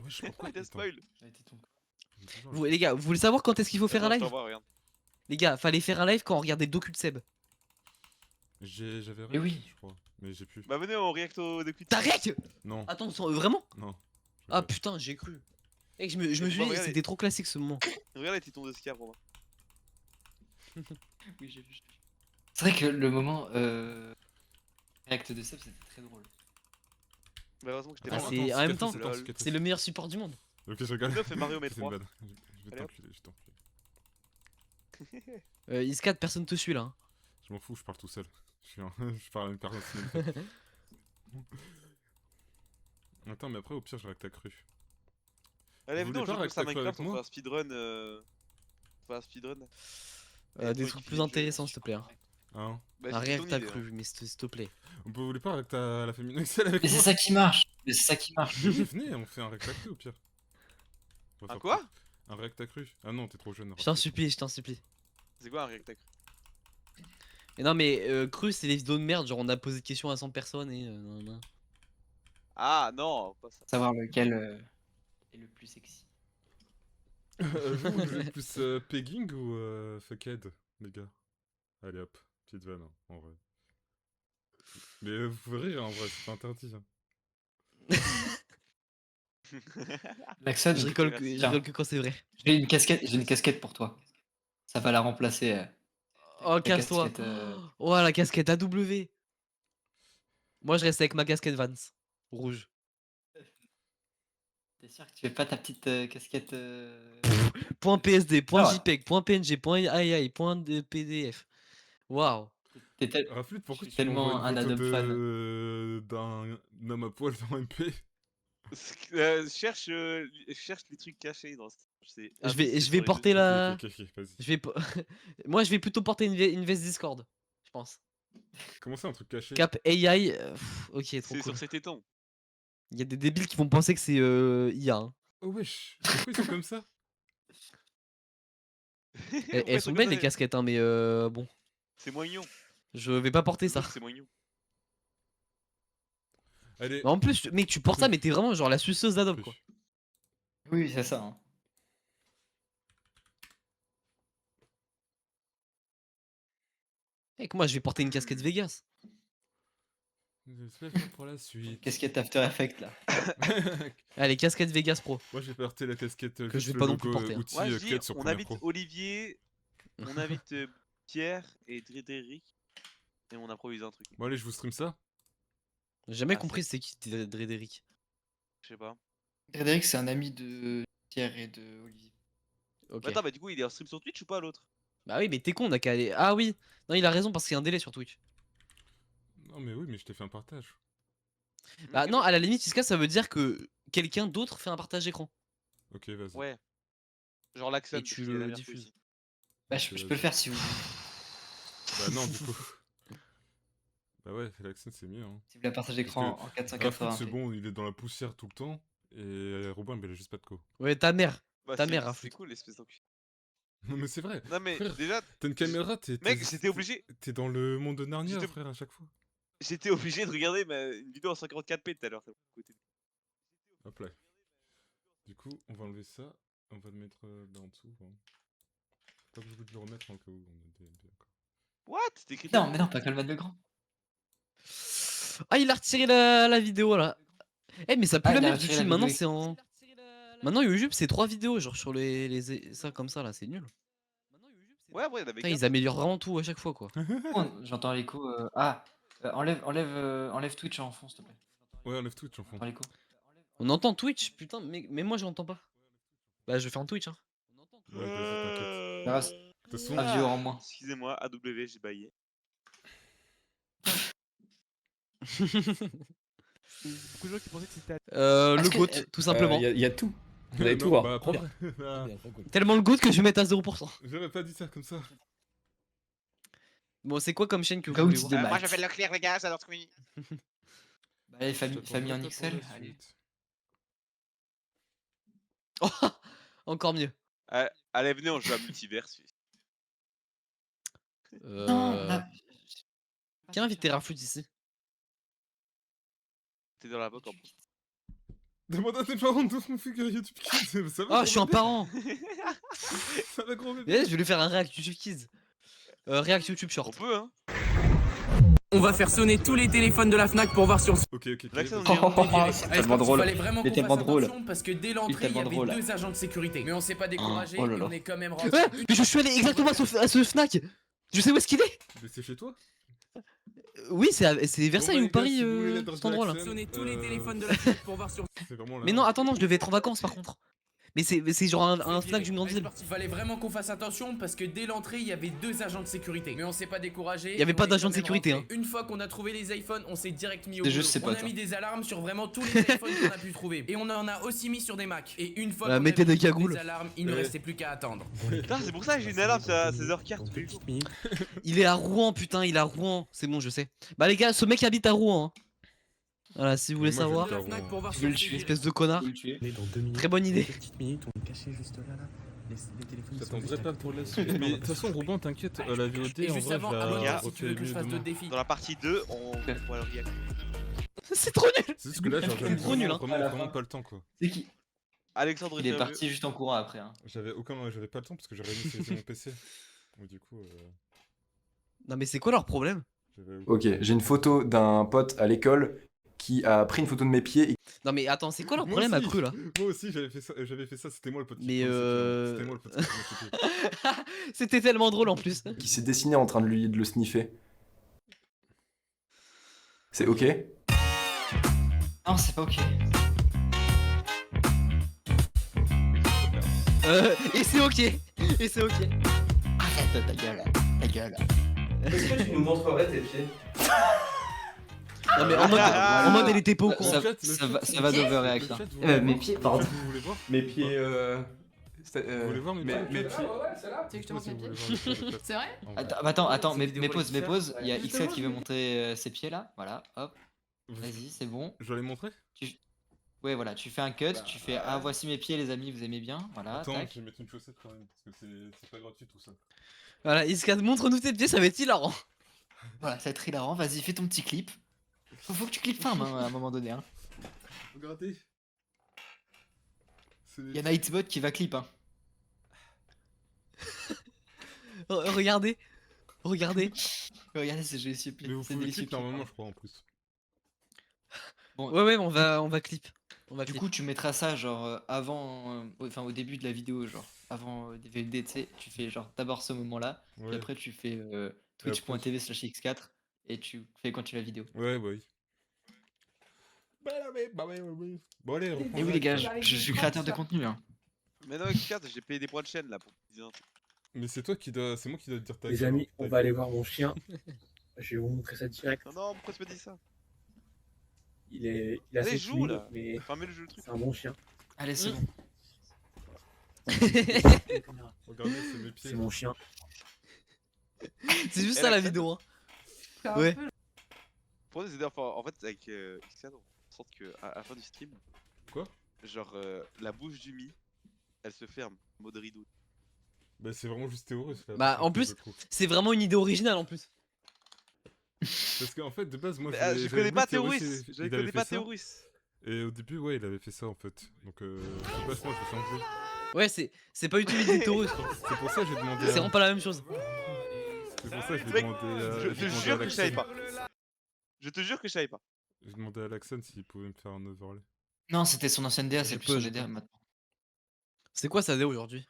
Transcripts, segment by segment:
Wesh, pourquoi T'as attends. spoil. Les gars, vous voulez savoir quand est-ce qu'il faut faire un Attends, je live? t'envoie, regarde. Les gars, fallait faire un live quand on regardait le docu de Seb. J'avais Eh react, oui. je crois. Mais j'ai plus. Bah venez, on react au docu. T'as react? Non, Attends, vraiment? non. j'ai Ah pas. putain, j'ai cru. Et je me Et suis bah, dit, regardez. c'était trop classique ce moment. Regarde les tétons de Scar pour moi. Oui, j'ai vu. C'est vrai que le moment React de Seb, c'était très drôle. Bah heureusement que j'étais Ah, pas c'est- là. en même temps, Lol. C'est le meilleur support du monde. Ok, je regarde. Neuf et Mario met C'est une 3. vanne. Je vais Allez, hop. t'enculer, je t'enculer. Iscat, personne te suit là. Hein. Je m'en fous, je parle tout seul. Je parle à une personne sinon. Attends, mais après, au pire, je react ta cru. Allez, Vous venez, on voulez joue pas comme ça à reacter Minecraft, avec on fait moi un speedrun. On fait un speedrun. Des trucs plus intéressants, s'il te plaît. Hein. Hein Bah, Un c'était react ton t'as idée, hein. cru, mais s'il te plaît. Vous voulez pas react à la famille Excel avec Mais moi? c'est ça qui marche. Mais c'est ça qui marche. Mais oui, venez, on fait un react à cru au pire. On va Un faire quoi? Un react à cru. Ah non, t'es trop jeune. Je t'en supplie, je t'en supplie. C'est quoi un react? Et non, mais cru, c'est les vidéos de merde. Genre, on a posé des questions à 100 personnes et. Non. Ah non, pas ça. Savoir lequel est le plus sexy. Vous êtes plus pegging ou fuckhead, les gars? Allez hop, petite vanne, hein, en vrai. Mais vous pouvez rire, en vrai, c'est pas interdit. Hein. Laxon, Je rigole, merci. je rigole que quand c'est vrai. j'ai une casquette pour toi. Ça va la remplacer. Oh, ta casse-toi. casquette, Oh, la casquette AW. Moi, je reste avec ma casquette Vans. Rouge. T'es sûr que tu fais pas ta petite casquette Point PSD, point Ah ouais. JPEG, point PNG, point AI, point de PDF. Waouh. Raflut, pourquoi Je suis tu m'envoies tellement une un photo Adobe fan. d'un homme à poil dans MP? Cherche les trucs cachés dans ce. Je vais porter la. Ok, vas-y. Je vais. Moi, je vais plutôt porter une veste Discord. Je pense. Comment ça, un truc caché? Cap AI. Ok, trop C'est cool. sur ses tétons. Il y a des débiles qui vont penser que c'est IA. Hein. Oh wesh, pourquoi ils sont comme ça? Elles sont belles les casquettes, hein, mais bon. C'est moignon. Je vais pas porter ça. C'est moignon. Allez. En plus, mec, tu portes ça, mais t'es vraiment genre la suceuse d'Adobe, quoi. Oui, c'est ça. Hein. Mec, moi, je vais porter une casquette Vegas. Pour la suite. Casquette After Effects là. Allez, casquette Vegas Pro. Moi, j'ai porté la casquette Que je vais le pas non plus logo porter. Hein. outil Moi, je dis, Cled sur on Premiere invite Pro. Olivier, on invite Pierre et Drédéric et on improvise un truc. Bon, allez, je vous stream ça. J'ai jamais Ah, compris c'était qui Drédéric. Je sais pas. Frédéric, c'est un ami de Pierre et de Olivier. Ok. Attends, bah du coup, il est en stream sur Twitch ou pas l'autre? Bah oui, mais t'es con, on a qu'à aller. Ah oui. Non, il a raison parce qu'il y a un délai sur Twitch. Non, mais oui, mais je t'ai fait un partage. Bah non, à la limite, Iska, ça veut dire que quelqu'un d'autre fait un partage écran. Ok, vas-y. Ouais. Genre l'accent. Et tu le diffuses. Bah, je peux le faire si vous voulez. Bah non, du coup. Bah ouais, l'accent c'est mieux. Hein. Si vous voulez un partage d'écran en 480. C'est bon, il est dans la poussière tout le temps. Et Robin, bah, il a juste pas de co. Ouais, ta mère. Bah, Ta mère, c'est cool, l'espèce d'enculé. Non, mais c'est vrai. Non, mais Frère, déjà. t'as une caméra, Mec, j'étais obligé. T'es dans le monde de Narnia, J'étais- frère, à chaque fois. J'étais obligé de regarder une vidéo en 54p tout à l'heure. Hop là. Du coup, on va enlever ça. On va le mettre là en dessous. Hein. Pas que je veux le remettre en cas où on a des d'accord. What? C'était écrit. Non, mais non, pas Calman le Grand. Ah, il a retiré la vidéo là. Eh, mais ça pue Ah, la il a merde retiré YouTube. la Maintenant, vidéo. c'est en. Maintenant, YouTube, c'est 3 vidéos. Genre sur ça comme ça là, c'est nul. Ouais, ouais, il y en avait Putain, 4. ils améliorent vraiment tout à chaque fois quoi. J'entends l'écho. Enlève Twitch en fond, s'il te plaît. Ouais, enlève Twitch en fond. J'entends l'écho. On entend Twitch, putain, mais moi j'entends pas. Bah, je vais faire un Twitch. Hein. Ouais, vas-y, t'inquiète. Ça va, De toute façon, un vieux en moins. Excusez-moi, AW, j'ai baillé. Beaucoup de gens qui pensaient que c'était. Le que- GOAT, tout simplement. Il y a tout. Vous avez non, tout. bah, Trop après, bien. bah, Tellement le GOAT que je vais mettre à 0%. j'aurais pas dit ça comme ça. Bon, c'est quoi comme chaîne que vous Goat voulez de voir Max. Moi, j'appelle Leclerc, les gars, ça leur oui. Bah, allez, famille J'attendrai en pas XL. pour la Allez. suite. Encore mieux. Allez, venez, on joue à Multiverse. Non, là. Qui a invité Rafut ici? T'es dans la boc en plus. Demande à tes parents de configurer YouTube Kids. Ça va, Oh, gros je suis un bébé parent. Ça va, gros bébé. Eh, je vais lui faire un React YouTube Kids. React YouTube On Short. peut, hein. On va faire sonner tous les téléphones de la Fnac pour voir si on se Ok, ok, ok. L'accent, vas-y. on dirait. C'est tellement drôle. fallait vraiment C'est qu'on tellement fasse drôle. attention parce que dès l'entrée, il y tellement avait drôle. 2 agents de sécurité. Mais on s'est pas découragé Oh là et là. on est quand même Ouais, rentré. mais je suis allé exactement à ce Fnac. Je sais où est-ce qu'il est. Mais c'est chez toi? Oui, c'est Versailles Bon, bah, ou les gars, Paris, si vous voulez l'adresse cet endroit-là. d'Axel, Sonner tous les téléphones de la Fnac pour voir si on C'est vraiment là. Mais non, attends, non, je devais être en vacances par contre. Mais c'est genre un Fnac d'une grande Allez, ville. c'est parti. Fallait vraiment qu'on fasse attention parce que dès l'entrée, il y avait 2 agents de sécurité. Mais on s'est pas découragé. Il y avait et pas on est d'agent quand de même sécurité, rentré. Une fois qu'on a trouvé les iPhones, on s'est direct mis au C'est boulot. juste ses On potes, a mis hein. des alarmes sur vraiment tous les iPhones qu'on a pu trouver. Et on en a aussi mis sur des Macs. Et une fois Voilà, qu'on mettez avait des mis toutes cagoules. les alarmes, il ne Ouais. restait plus qu'à attendre. Putain, c'est pour ça que j'ai une alarme à 16h15 tous les jours. Il est à Rouen, putain, il est à Rouen. C'est bon, je sais. Bah les gars, ce mec habite à Rouen. Hein. Voilà, si vous voulez Mais moi, savoir. j'habite à Fnac pour voir Tu si veux on le se tuer. fait Espèce de connard. Faut le tuer. Mais dans 2 minutes. Très bonne idée. 2 petites minutes, on est caché juste là. Les téléphones ils sont J'attendrai juste à pas côté. pour la suite. Mais de toute façon, Robin, t'inquiète, la VOD, Et en juste vrai, avant, je Aloïs, la si tu veux que je fasse d'autres défis. Dans la partie 2, on va le react. C'est trop nul. C'est juste que là, j'avais trop nul, hein. vraiment pas le temps, quoi. C'est qui? Alexandre Il est Ferreux. parti juste en courant après. Hein. J'avais pas le temps parce que j'aurais initialisé mon PC. Donc du coup, Non mais c'est quoi leur problème? j'avais... Ok, j'ai une photo d'un pote à l'école qui a pris une photo de mes pieds. Non mais attends, c'est quoi leur Moi problème à aussi. Cru là? Moi aussi, j'avais fait ça, c'était moi le pote qui Mais, prenait ses pieds, C'était moi le pote qui prenait ses pieds. C'était tellement drôle en plus. Qui s'est dessiné en train de le sniffer. C'est ok? Non, c'est pas ok. Et c'est ok. Et c'est ok. Arrête ta gueule. Ta gueule. Est-ce que tu nous montrerais tes pieds? Non mais en mode elle était pas au courant. Ça- Le chat, ça va d'overreact, le hein. chat, vous voulez Mes voir pieds, Le pardon. chat, vous voulez voir Mes pieds, Vous voulez voir mes pieds Tu sais que je te montre Si mes vous pieds voulez voir mes pieds. C'est vrai En vrai. Attends, C'est mes vidéo pauses, pour les mes pauses. faire. Il y a X7 qui veut montrer ses pieds là. Voilà, hop, Vous- vas-y, c'est bon. Je dois les montrer Ouais, voilà, tu fais un cut, tu fais ah voici mes pieds les amis, vous aimez bien, voilà, Attends, tac. je vais mettre une chaussette quand même, parce que c'est pas gratuit tout ça. Voilà, Iscad, montre-nous tes pieds, ça va être hilarant. Voilà, ça va être hilarant, vas-y, fais ton petit clip. Faut que tu clips fin à un moment donné. Hein. Regardez. C'est Il y a Nightbot qui va clip. Hein. Regardez. Regardez. Regardez, c'est délicieux. Mais vous c'est pouvez délicieux. clip normalement, je crois, en plus. Ouais, on va clip. On va Du clip. coup, tu mettras ça genre avant, enfin au début de la vidéo, genre avant des VLD, tu sais, tu fais genre d'abord ce moment-là, puis Ouais, après tu fais après, twitch.tv/x4 et tu fais continuer la vidéo. ouais, bah oui. Bah ouais. Bon allez, reprends Et oui ça. les gars, je suis créateur de contenu. Hein. Mais non, regarde, j'ai payé des points de chaîne là pour qu'ils disent un truc. Mais c'est moi qui dois te dire ta Les gueule, amis, hein, ta on va aller gueule. voir mon chien. Je vais vous montrer ça direct. Non, pourquoi tu me dis ça? Il a Allez, 7 joue, minutes, là. mais Fermez le jeu, le truc. c'est un bon chien. Allez, c'est bon. Regardez, c'est mes pieds. C'est mon chien. C'est juste Elle ça la accepte. vidéo. Hein. Ouais. Pour des idées, enfin, en fait, avec Xcad, on sent qu'à la fin du stream, Quoi? genre la bouche du Mi, elle se ferme, mode rideau. Bah c'est vraiment juste théorique. là, Bah, par en contre, plus- je trouve. C'est vraiment une idée originale en plus. Parce qu'en fait, de base, moi, Je j'avais connais vu pas que Théorus, Théorus, je il avait connais fait pas ça. Théorus. Et au début, ouais, il avait fait ça en fait. Donc, de base, moi, je me suis enlevé. Ouais, c'est pas du tout l'idée de Taurus. C'est pour ça que j'ai demandé C'est à... vraiment pas la même chose. C'est pour ça que j'ai Mec, demandé à... Je j'ai te demandé à jure que je savais Laxon. pas. Je te jure que je savais pas. J'ai demandé à Laxon s'il pouvait me faire un overlay. Non, c'était son ancienne DA, c'est Je plus peux, son je DA peux. maintenant. C'est quoi ça D aujourd'hui?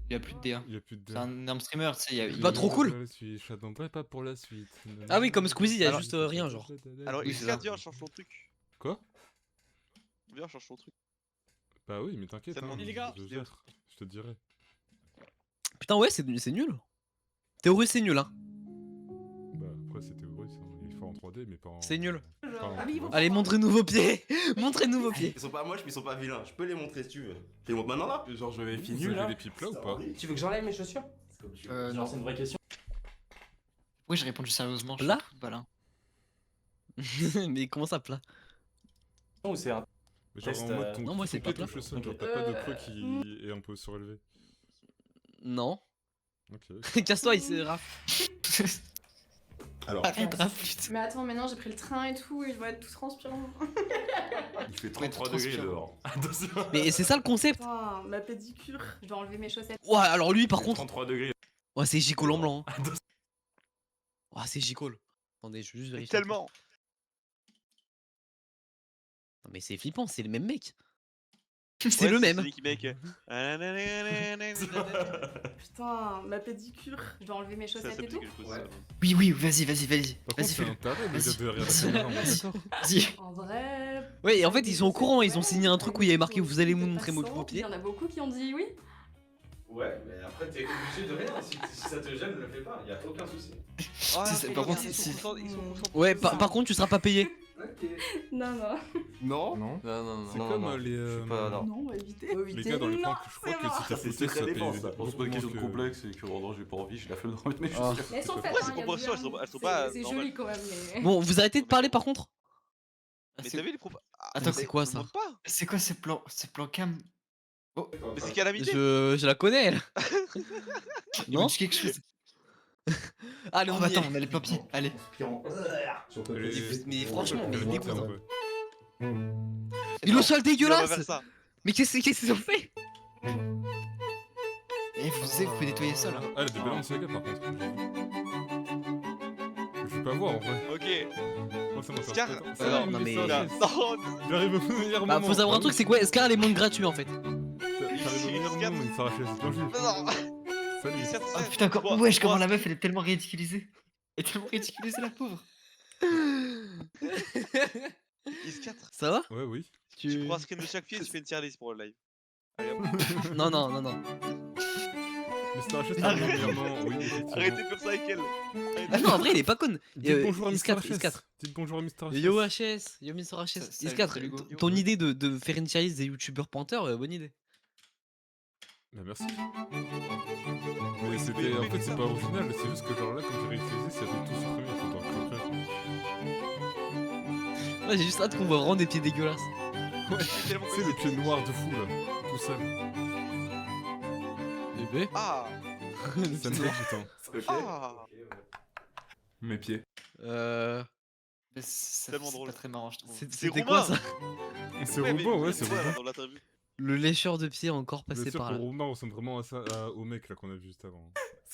Il y a plus de DA. Il y a plus de... C'est un énorme streamer, tu sais, il Bah, trop cool. Je t'attendrai pas pour la suite. Ah oui, comme Squeezie, il y a Alors- juste rien genre. Alors, Oui, c'est Xcad, ça. viens, on change ton truc. Quoi? Viens, on change ton truc. Bah oui, mais t'inquiète, Ça hein, demande- Les gars. je gère. Je te dirai. Putain, ouais, c'est nul. Taurus, c'est nul, hein. Bah après, c'était Théorus, hein. Il faut en 3D, mais pas en... C'est nul. pas en- Allez, montrez-nous vos pieds. Montrez-nous vos pieds. Ils sont pas moches, mais ils sont pas vilains. Je peux les montrer si tu veux. Je les montre maintenant là. Genre, je vais fini, finir là. les pipes là ou pas? Tu veux que j'enlève mes chaussures non. c'est une vraie question. Oui, j'ai répondu sérieusement. Là Voilà. Mais comment ça plat? Ou c'est un. Mais genre Test, en mode ton Non, moi, c'est pied pas plat. touche le sol, genre t'as pas de creux qui est un peu surélevé. Non. Ok. Casse-toi, il s'est Raph. Alors, Arrête, Raph, Mais attends, maintenant j'ai pris le train et tout, et je vais être tout transpirant. Il fait Ouais, 33 degrés transpirant. dehors. Attention. Mais c'est ça le concept. Putain, ma pédicure. Je dois enlever mes chaussettes. Ouais, alors lui par contre. 33 degrés. Ouais, c'est J-Cole en blanc. Hein. Ouais, c'est J-Cole. Attendez, je veux juste Mais vérifier. un truc. tellement. Non, mais c'est flippant, c'est le même mec. C'est Ouais, le même. celui qui mec. Putain, ma pédicure. Je dois enlever mes Ça, chaussettes c'est et tout. quelque chose. Ouais. ça. Oui, oui, vas-y, vas-y, vas-y. Par Vas-y, contre, c'est fais-le. un taré, le Vas-y. gars derrière la Vas-y. caméra, on est d'accord. Vas-y. En vrai. Ouais, et en fait, ils sont au courant, ils ont signé un truc où il y avait marqué vous allez nous montrer vos Il pieds. y en a beaucoup qui ont dit oui. Ouais, mais après t'es obligé de rien. Si ça te gêne, le fais pas. Y a aucun souci. Ah, C'est- mais par regarde, contre, ils sont si- contents, ils sont contents. Ouais, par contre, tu seras pas payé. Non, non. Non. Non. Non. C'est comme les. Non, on va éviter. Les gars dans les pranks, je crois que si t'as C'est fauté, ça très paye défense ça. beaucoup C'est pas une moins question de que- complexe et que j'ai pas envie, j'ai la flemme de remettre mes Ah. chaussures. Mais elles sont faites. Ouais, hein, c'est il y a compréhension, du- elles sont pas C'est normales. joli quand même, mais. Bon, vous arrêtez de parler par contre. Mais C'est- t'as vu les propos. Ah, Attends, mais c'est quoi, on ça demande pas. C'est quoi ces plans cam? Oh, Mais c'est calamité. Je la connais, elle. il Non me dit quelque chose. Allez, Oh, on bah y est. attends, on a les plans pieds. Allez. Mais franchement, mais il dégoûte. Ouais. Il est au sol On va faire dégueulasse. ça. Mais qu'est-ce qu'ils ont fait? Et vous savez, vous pouvez nettoyer le sol. Hein. Ah, elle a des ballons de saga par contre. Je vais pas voir en vrai. Ok. Moi ça m'intéresse Scar. pas. Ah, non, il non, me mais- dit ça, Non, Il arrive au meilleur Bah, moment. faut savoir un truc, c'est quoi? Scar a les mondes gratuits en fait. T'arrives au meilleur Scar. moment, il s'arrache les bien joué. non. Salut. Oh putain, wesh, comment la meuf elle est tellement ridiculisée. Elle est tellement ridiculisée, la pauvre. Is4. Ça va? Ouais, oui. Tu prends un screen de chaque pied et tu fais une tier list pour le live. Allez hop. Non, non, non, non. Mais c'est un c'est un meilleur moment, oui, effectivement. Arrêtez de faire ça avec elle. Ah non, en vrai, il est pas con. Dites bonjour à Mr. Is4, HS. Is4. Dites bonjour à Mr. HS. Yo HS, yo Mr. HS. Salut, Is4, salut, Hugo. ton idée de faire une tier list des youtubeurs pointeurs, bonne idée. Bah merci. Mais c'était, en fait c'est pas original, c'est juste que genre là quand j'ai réutilisé ça fait tout supprimer, faut t'en comprendre. Ouais, j'ai juste hâte qu'on voit vraiment des pieds dégueulasses. Ouais, c'est les pieds noirs de fou là, tout seul. Bébé. Ah. Ça me fait putain. Ok. Ah. Mes pieds. Mais c'est Tellement drôle. pas très marrant, je trouve. C'était Romain. quoi ça? C'est Ouais, mais Robin, vous ouais, êtes c'est quoi, là, Robin. dans l'interview. Le lécheur de pied encore Bien passé sûr par que là. Robin ressemble vraiment à ça, au mec là qu'on a vu juste avant.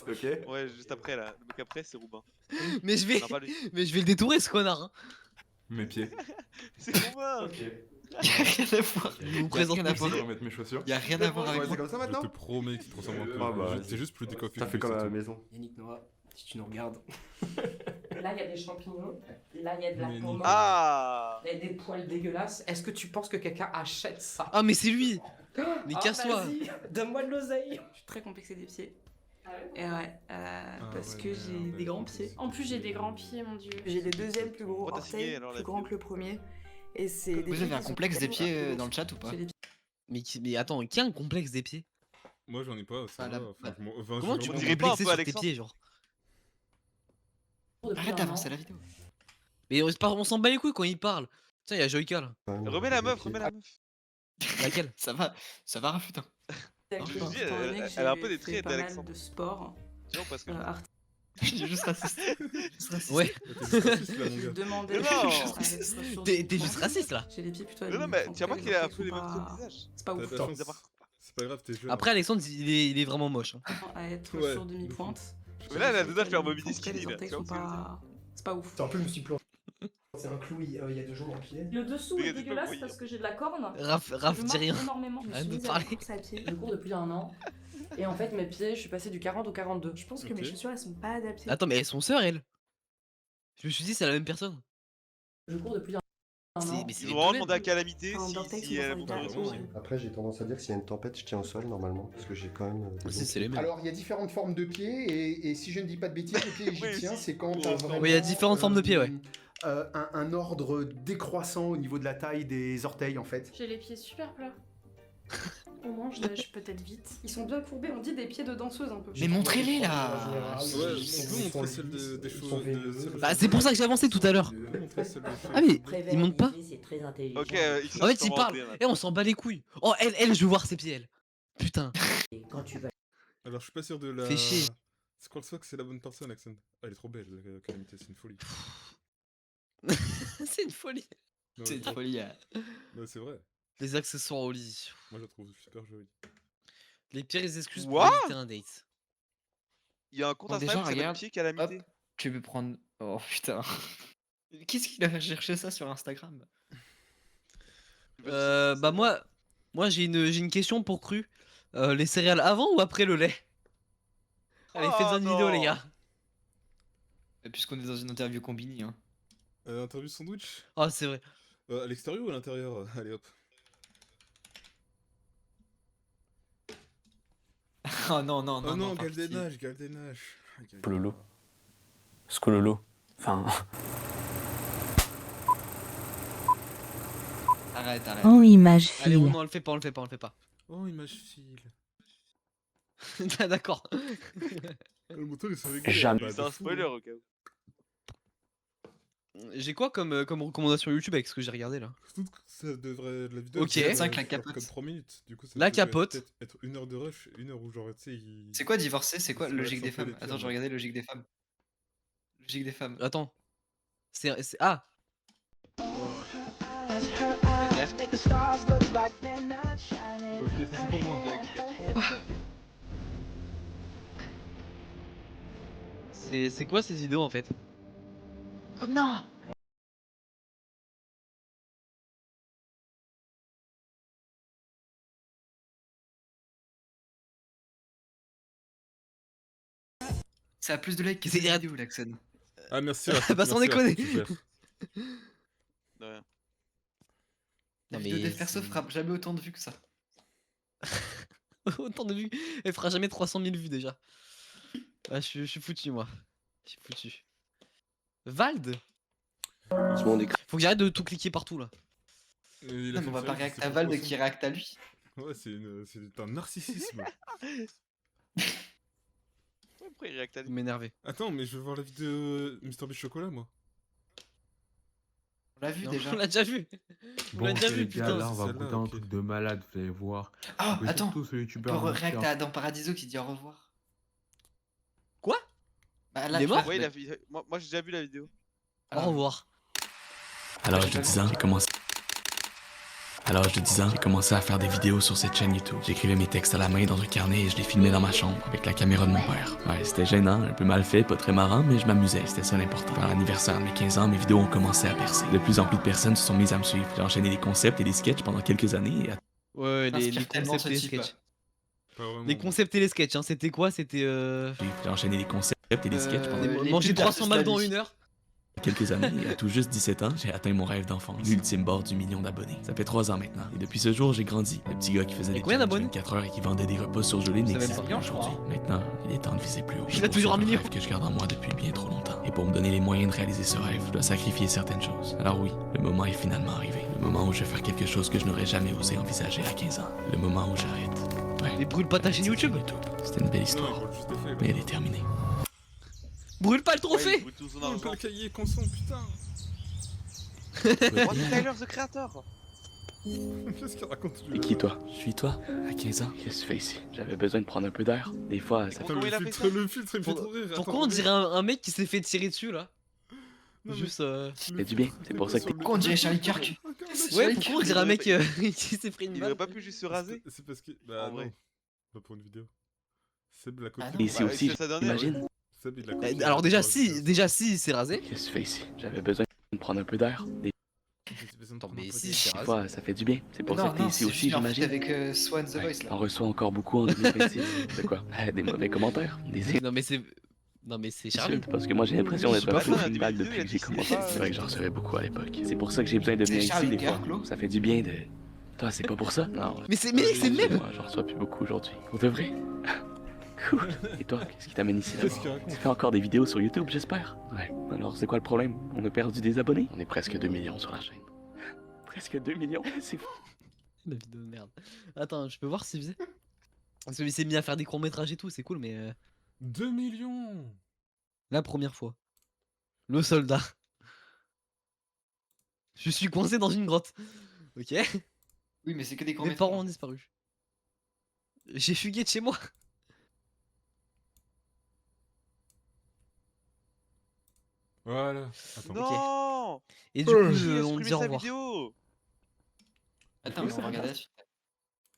Ok. Ouais, juste après là. Le mec après, c'est Robin. Mais je vais, Non, pas lui. mais je vais le détourer ce connard. Hein. Mes pieds. C'est Robin. Ok. Y'a rien à voir. Il vous Y'a présente rien à mes voir. Je vais remettre mes chaussures. Y'a rien à voir avec Ouais, c'est moi. comme ça Je maintenant te promets qu'il te ressemble un peu. Ah bah, T'es juste plus décoiffé. Ça que fait lui, comme c'est à la tout. maison. Yannick Noah, si tu nous regardes. Là, il y a des champignons. Là, il y a de la Mais pomme. Ah. Il y a des poils dégueulasses. Est-ce que tu penses que quelqu'un achète ça? Ah, mais c'est lui. Mais Ah, casse-toi. vas-y, donne-moi de l'oseille. Je suis très complexée des pieds. Ah ouais? Et ouais, parce ouais, que merde, j'ai des grands c'est pieds. ça. En plus, j'ai des grands pieds, mon dieu. J'ai les deuxièmes plus gros Pourquoi t'as signé, orteils, alors, la plus grands vidéo que le premier. Et c'est des Vous pieds avez un qui sont complexe des tellement pieds gros. dans le chat ou pas? J'ai des Mais attends, qui a un complexe des pieds? Moi j'en ai pas, ça Ah, va. là- Enfin, enfin, Comment j'ai tu peux vraiment- dirais pas un complexer peu sur tes Alexandre pieds, genre? Arrête d'avancer la vidéo. Mais on s'en bat les couilles quand il parle. Tiens, il y a Joyka là. Remets la meuf, remets la meuf. Laquelle? Ça va, Raf, putain. Étant Je te dis, donné que elle a un j'ai peu des fait traits pas mal d'Alexandre. de sport. Non, parce que. J'ai juste raciste. Juste raciste. Ouais. T'es juste raciste, là, mon Je gars. demandais. Non. T'es juste raciste là. J'ai les pieds plutôt. Non, mais tiens pas qu'il a un peu les mêmes traits de pas... visage. C'est pas T'as ouf. de la chance. C'est pas grave, t'es jeune. Après, Alexandre, il est vraiment moche. Hein. À être Ouais, sur demi-pointe. Mais là, elle a déjà fait un En Bobby tout cas, Skinny, les là. orteils Tu vois sont ce que je veux dire pas. C'est pas ouf. En plus, je me suis planté. C'est un clou il y a 2 jours dans le pied. Le dessous Mais est c'est pas dégueulasse voyant. parce que j'ai de la corne. Raph, Je dis marche rien. énormément. Je me Arrête suis de mise à parler. la course à pied. Je cours depuis 1 an. Et en fait, mes pieds, je suis passée du 40 au 42. Je pense que Ok. mes chaussures elles sont pas adaptées. Attends, mais elles sont sœurs, elles. Je me suis dit, c'est la même personne. Je cours depuis 1 an. Mais c'est Ils les ont vraiment deux demandé à Calamité Enfin, d'orteils si qui elle vont montre faire le des son. taches. Après, j'ai tendance à dire que s'il y a une tempête, je tiens au sol normalement, parce que j'ai quand même. C'est les mêmes. Alors, il y a différentes formes de pieds, et si je ne dis pas de bêtises, le pied Oui, égyptien, aussi. c'est quand Oui, t'as oui, vraiment. il y a différentes formes de pieds, ouais. Un ordre décroissant au niveau de la taille des orteils, en fait. J'ai les pieds super plats. Au moins, je nage peut-être vite. Ils sont bien courbés, on dit des pieds de danseuse un peu. Mais montrez-les Ouais, là. on peut montrer celle des choses. Bah, c'est pour ça que j'ai avancé tout à l'heure. Ah, mais il monte pas. C'est très intelligent. Ok, En fait, il parle. Et on s'en bat les couilles. Oh, elle, je veux voir ses pieds, elle. Putain. Et quand tu vas. Alors je suis pas sûr de la. Fais chier. Scroll Sock, c'est la bonne personne, Axon. Ah, elle est trop belle, Calamité, c'est une folie. C'est une folie. Non, C'est mais une trop- folie. Hein. Non, c'est vrai. Les accessoires au lit. Moi, je la trouve super jolie. Les pires excuses pour What éviter un date. Il y a un compte Bon, déjà, Instagram qui s'appelle regarde. Pied Calamité. Hop, tu peux prendre. Oh putain. Qu'est-ce qu'il a fait chercher ça sur Instagram? Bah moi j'ai une question pour Cru. Les céréales avant ou après le lait? Allez, Oh, faites une vidéo les non. gars. Puisqu'on est dans une interview combinée. Hein. Interview sandwich Oh c'est vrai. À l'extérieur ou à l'intérieur? Allez hop. Oh non, non, non. Oh non, pas pitié. Galdenage. Scololo. Scololo. Enfin. Arrête, arrête. Oh, image Allez, file. non, on le fait pas, on le fait pas, on le fait pas. Oh, image file. Ah, d'accord. Le moteur il s'est réglé. Jamais. Bah, C'est un de fou, spoiler hein. au cas où. J'ai quoi comme recommandation YouTube avec ce que j'ai regardé là? Surtout que ça devrait. La vidéo. Ok. elle devrait 5 la faire capote. Comme 3 minutes. Du coup, ça La devrait capote. peut-être être 1 heure de rush, 1 heure où genre, tu sais, il. C'est quoi divorcer? C'est quoi Ça va logique être des un peu femmes? les pires, Attends, je moi. regardais logique des femmes. Logique des femmes. Attends. Ah. C'est quoi ces vidéos en fait? Oh non. Ça a plus de likes que C'est- cette vidéo, Laxon. Ah, merci. Bah, sans déconner. De rien. La Non, vidéo mais des persos frappe jamais autant de vues que ça. Autant de vues. Elle fera jamais 300 000 vues déjà. Ah, je suis foutu moi. Je suis foutu. Vald? Faut que j'arrête de tout cliquer partout là. Il Non, a mais fait on va une pas série, réacter c'est à pas Vald possible. qui réacte à lui. Ouais, c'est un narcissisme. Pourquoi il réacte à Vous m'énervez. Attends, mais je veux voir la vidéo Mr. B Chocolat, moi. On l'a vu Non, déjà. on l'a déjà vu. On l'a déjà vu, les putain. gars, Là, on va celle-là, goûter un ok. truc de malade, vous allez voir. Ah, Mais attends. surtout ce On youtubeur peut amateur. réacter à Adam Paradiso qui dit au revoir. Quoi? Bah, là, Il est tu mort? vois, Ouais, bah, moi j'ai déjà vu la vidéo. Au revoir. À l'âge de 10 ans, j'ai commencé. À l'âge de 10 ans, j'ai commencé à faire des vidéos sur cette chaîne YouTube. J'écrivais mes textes à la main dans un carnet et je les filmais dans ma chambre avec la caméra de mon père. Ouais, c'était gênant, un peu mal fait, pas très marrant, mais je m'amusais, c'était ça l'important. Vers l'anniversaire de mes 15 ans, mes vidéos ont commencé à percer. De plus en plus de personnes se sont mises à me suivre. J'ai enchaîné des concepts et des sketchs pendant quelques années et Ouais, les T'inspires tellement concepts et les ce type, sketchs. Pas vraiment. Les concepts et les sketchs, hein. C'était quoi? C'était j'ai enchaîné des concepts et des sketchs pendant les manger pubs 300 versus McDo en la vie. 1 heure. quelques années et à tout juste 17 ans, j'ai atteint mon rêve d'enfance, l'ultime bord du million d'abonnés. Ça fait 3 ans maintenant et depuis ce jour, j'ai grandi. Le petit gars qui faisait Et des combien challenges d'abonnés? 24 heures et qui vendait des repas surgelés Ça va n'existe être plus bien, je aujourd'hui. Maintenant, il est temps de viser plus haut. Il a toujours un Poursuivre million. rêve que je garde en moi depuis bien trop longtemps. Et pour me donner les moyens de réaliser ce rêve, je dois sacrifier certaines choses. Alors oui, le moment est finalement arrivé. Le moment où je vais faire quelque chose que je n'aurais jamais osé envisager à 15 ans. Le moment où j'arrête. Ouais. Mais brûle pas ta chaîne YouTube. C'était une belle Non, histoire, il roule juste des faits, mais là. elle est terminée. Brûle pas le Ouais, trophée. il fout tout son Oh, le argent. cahier consent, putain. What Tyler the Creator. Qu'est-ce qu'il raconte lui Et qui toi? Je suis toi, à 15 ans. Qu'est-ce que tu fais ici? J'avais besoin de prendre un peu d'air. Des fois, ça Attends, Comment il a fait ça le filtre, il me fait trop rire. Pourquoi Attends, on dirait un mec qui s'est fait tirer dessus là? Non, mais- Juste fait du bien, c'est pour ça que Pourquoi on dirait Charlie Kirk? Ouais, pourquoi on dirait un mec qui s'est pris une Il balle? aurait pas pu juste se raser. C'est parce que. Bah, En non. vrai. Pas pour une vidéo. Seb l'a Ah copié. non. Et ici Bah, aussi, c'est sa dernière, imagine. Seb, il l'a copié. Alors déjà Oh, si, putain. il s'est rasé. Qu'est-ce que tu fais ici? J'avais besoin de prendre un peu d'air. Des Attends, mais si, il s'est rasé. fois, ça fait du bien. C'est pour ça Non, que t'es non, ici c'est aussi, juste en fait j'imagine. avec Swan The Voice On là. reçoit encore beaucoup en 2026. C'est quoi? Des mauvais commentaires? Des Non mais c'est Charlie. insultes? Parce que moi j'ai l'impression Je d'être suis pas un fan, peu hein, balle du depuis que vidéo, j'ai il a commencé. dit, c'est C'est pas- vrai que j'en recevais beaucoup à l'époque. C'est pour ça que j'ai besoin de venir ici Charlie des fois. Kirk, Claude. Ça fait du bien de... Toi, c'est pas pour ça? Non. Mais c'est le même. Moi, j'en reçois plus beaucoup aujourd'hui. Pour de vrai? Cool. Et toi, qu'est-ce qui t'amène ici Qu'est-ce là-bas? qu'il raconte? Tu fais encore des vidéos sur YouTube, j'espère? Ouais. Alors, c'est quoi le problème? On a perdu des abonnés? On est presque 2 millions sur la chaîne. Presque 2 millions? C'est fou. La vidéo de merde. Attends, je peux voir s'il faisait. Parce qu'il s'est mis à faire des courts-métrages et tout, c'est cool, mais 2 millions. la première fois. Le soldat. Je suis coincé dans une grotte. Ok. Oui, mais c'est que des Mes courts parents ont disparu. J'ai fugué de chez moi. Voilà. Attends. Non. Et du coup, Il a on supprimé dit au sa revoir. vidéo. Attends, mais on va regarder la suite.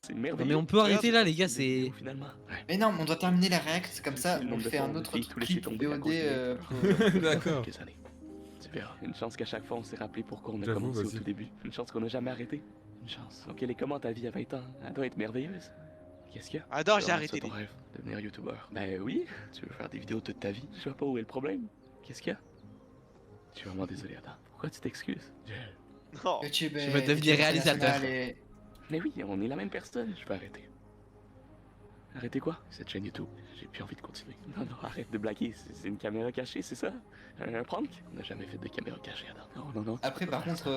C'est Non, merveilleux. mais on peut arrêter là, Regarde, les gars, c'est des c'est. vidéos, finalement. Ouais. Mais non, on doit terminer la react, comme ça, Le on nombre de fait fois un où autre des filles tout laissé clip tomber à VOD. cause de D'accord. Quelques années. Tu verras. Une chance qu'à chaque fois on s'est rappelé pourquoi on a J'avoue, commencé au vas-y. tout début. Une chance qu'on n'a jamais arrêté. Une chance. Donc elle est comment ta vie à 20 ans? Elle doit être merveilleuse. Qu'est-ce qu'il y a? Ah non, Tu j'ai veux arrêté remettre ça les. ton rêve, devenir youtubeur. Ben oui, tu veux faire des vidéos toute ta vie. Je vois pas où est le problème. Qu'est-ce qu'il y a? Je suis vraiment désolé, Adam. Pourquoi tu t'excuses? Non. Je vais devenir réalisateur. Mais oui, on est la même personne. Je vais arrêter. Arrêtez quoi? Cette chaîne YouTube. J'ai plus envie de continuer. Non, non, arrête de blaguer. C'est une caméra cachée, c'est ça? Un prank? On n'a jamais fait de caméra cachée, Adam. Non, non, non. Après, par contre,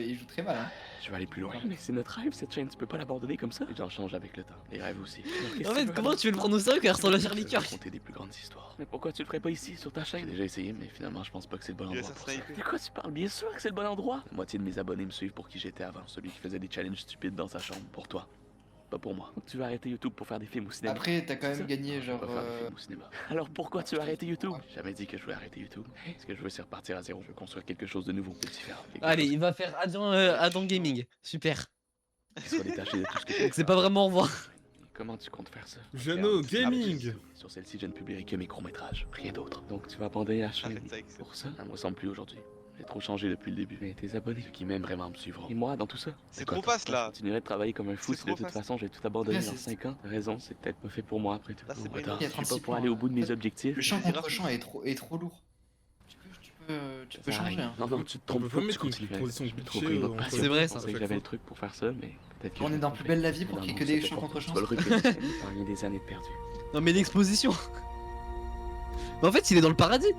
il joue très mal. Hein. Je vais aller plus loin. Mais c'est notre rêve, cette chaîne. Tu peux pas l'abandonner comme ça. Les gens changent avec le temps. Les rêves aussi. Alors, qu'est-ce En que fait, veux, comment Adam? tu veux le prendre au sérieux quand il ressemble à Charlie Je vais Kirk? raconter des plus grandes histoires. Mais pourquoi tu le ferais pas ici, sur ta chaîne? J'ai déjà essayé, mais finalement, je pense pas que c'est le bon Il a endroit sa pour ça. sniper. De quoi tu parles? Bien sûr que c'est le bon endroit. La moitié de mes abonnés me suivent pour qui j'étais avant. Celui qui faisait des challenges stupides dans sa chambre. Pour toi. Pas pour moi. Donc tu vas arrêter YouTube pour faire des films au cinéma. Après, t'as quand C'est même ça? gagné, Non, je genre. veux pas faire des films au cinéma. Alors pourquoi tu veux arrêter YouTube? J'ai jamais dit que je voulais arrêter YouTube. Ce que je veux, c'est repartir à zéro. Je veux construire quelque chose de nouveau, de différent. Quelque Allez, chose il va faire Adam Gaming. Super. qui soit détaché de tout ce que tu C'est pas vraiment au revoir. Comment tu comptes faire ça? Jeannot Regarde, Gaming. sur celle-ci, je ne publierai que mes courts-métrages, rien d'autre. Donc tu vas abandonner la chaîne Arrête ça avec ça. pour ça? Ça me ressemble plus aujourd'hui. J'ai trop changé depuis le début. Mais tes abonnés, ceux qui m'aiment vraiment me suivront. Et moi, dans tout ça? C'est quoi, trop toi? fast, là. Je continuerai de travailler comme un fou C'est si de trop toute fast. façon j'ai tout abandonné Ouais, dans c'est- 5 ans. T'as raison, c'est peut-être pas fait pour moi après tout. Là, c'est Bon, pas attends, une je suis pas 36 pour aller au bout de mes objectifs. Le champ C'est contre champ est trop lourd. Tu peux Ça changer. arrive. Hein. Non, non, tu te On trompes peut pas, pas tu mettre une continues. condition Je me cliché, tromperai pas de entre passion. C'est vrai, Je ça. pensais que chaque j'avais fois. le truc pour faire ça, mais peut-être que On je est vais dans le Plus faire. belle la vie pour Non, qu'il y ait non, que des c'était champs pas contre bon. champs. Tu vas le regretter. Épargner des années de perdu. Non, mais l'exposition. Mais en fait, il est dans le paradis.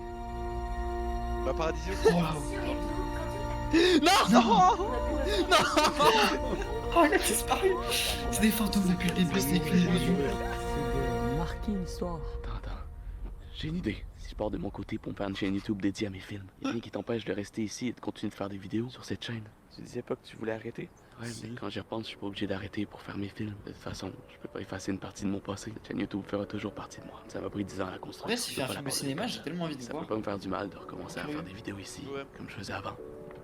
Bah, Paradisio. Non. Oh, il a disparu. C'est des fantômes depuis le début, c'est qu'une illusion. Marquer une histoire. Attends. J'ai une idée. Si je pars de mon côté pour me faire une chaîne YouTube dédiée à mes films, y'a rien qui t'empêche de rester ici et de continuer de faire des vidéos sur cette chaîne. Tu disais pas que tu voulais arrêter? Ouais, mais quand j'y repense, je suis pas obligé d'arrêter pour faire mes films. De toute façon, je peux pas effacer une partie de mon passé. La chaîne YouTube fera toujours partie de moi. Ça m'a pris 10 ans à la construire. Ouais, si Je fait peux un pas film au l'abandonner cinéma, comme j'ai ça. tellement envie de Ça voir. peut pas me faire du mal de recommencer à Ouais. faire des vidéos ici, Ouais. comme je faisais avant,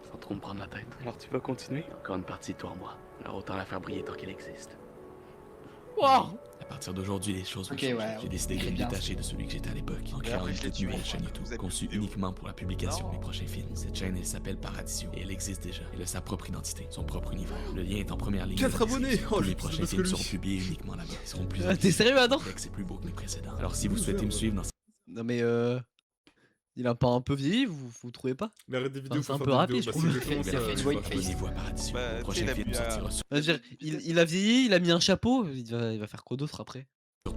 sans trop me prendre la tête. Alors tu vas continuer? Encore une partie de toi en moi. Alors autant la faire briller tant qu'elle existe. Wow. À partir d'aujourd'hui, les choses vont Ok, changer. ouais, J'ai décidé de très me bien. détacher de celui que j'étais à l'époque, en créant après, une je toute l'ai tué, nouvelle chaîne vous YouTube, avez conçue vidéo. uniquement pour la publication Non. de mes prochains films. Cette chaîne, elle s'appelle Paradisio, et elle existe déjà. Elle a sa propre identité, son propre univers. Le lien est en première ligne. 4 dans la abonnés. description. Oh, Tous je mes suis prochains parce que films lui. seront publiés uniquement là-bas. Ils seront plus Ah, t'es sérieux, Adam? que c'est plus beau que mes précédents. Alors si vous souhaitez me suivre dans Non, mais il a pas un peu vieilli, vous trouvez pas? Mais arrête des vidéos c'est pour un faire peu des rapide, vidéos, je bah, trouve. c'est exactement Il a fait ça. une white face. abonnez-vous à Paradisio. Bah, Le tu sais, prochain il a film mis, sortira sur Je veux dire, il a vieilli, il a mis un chapeau, il va faire quoi d'autre après?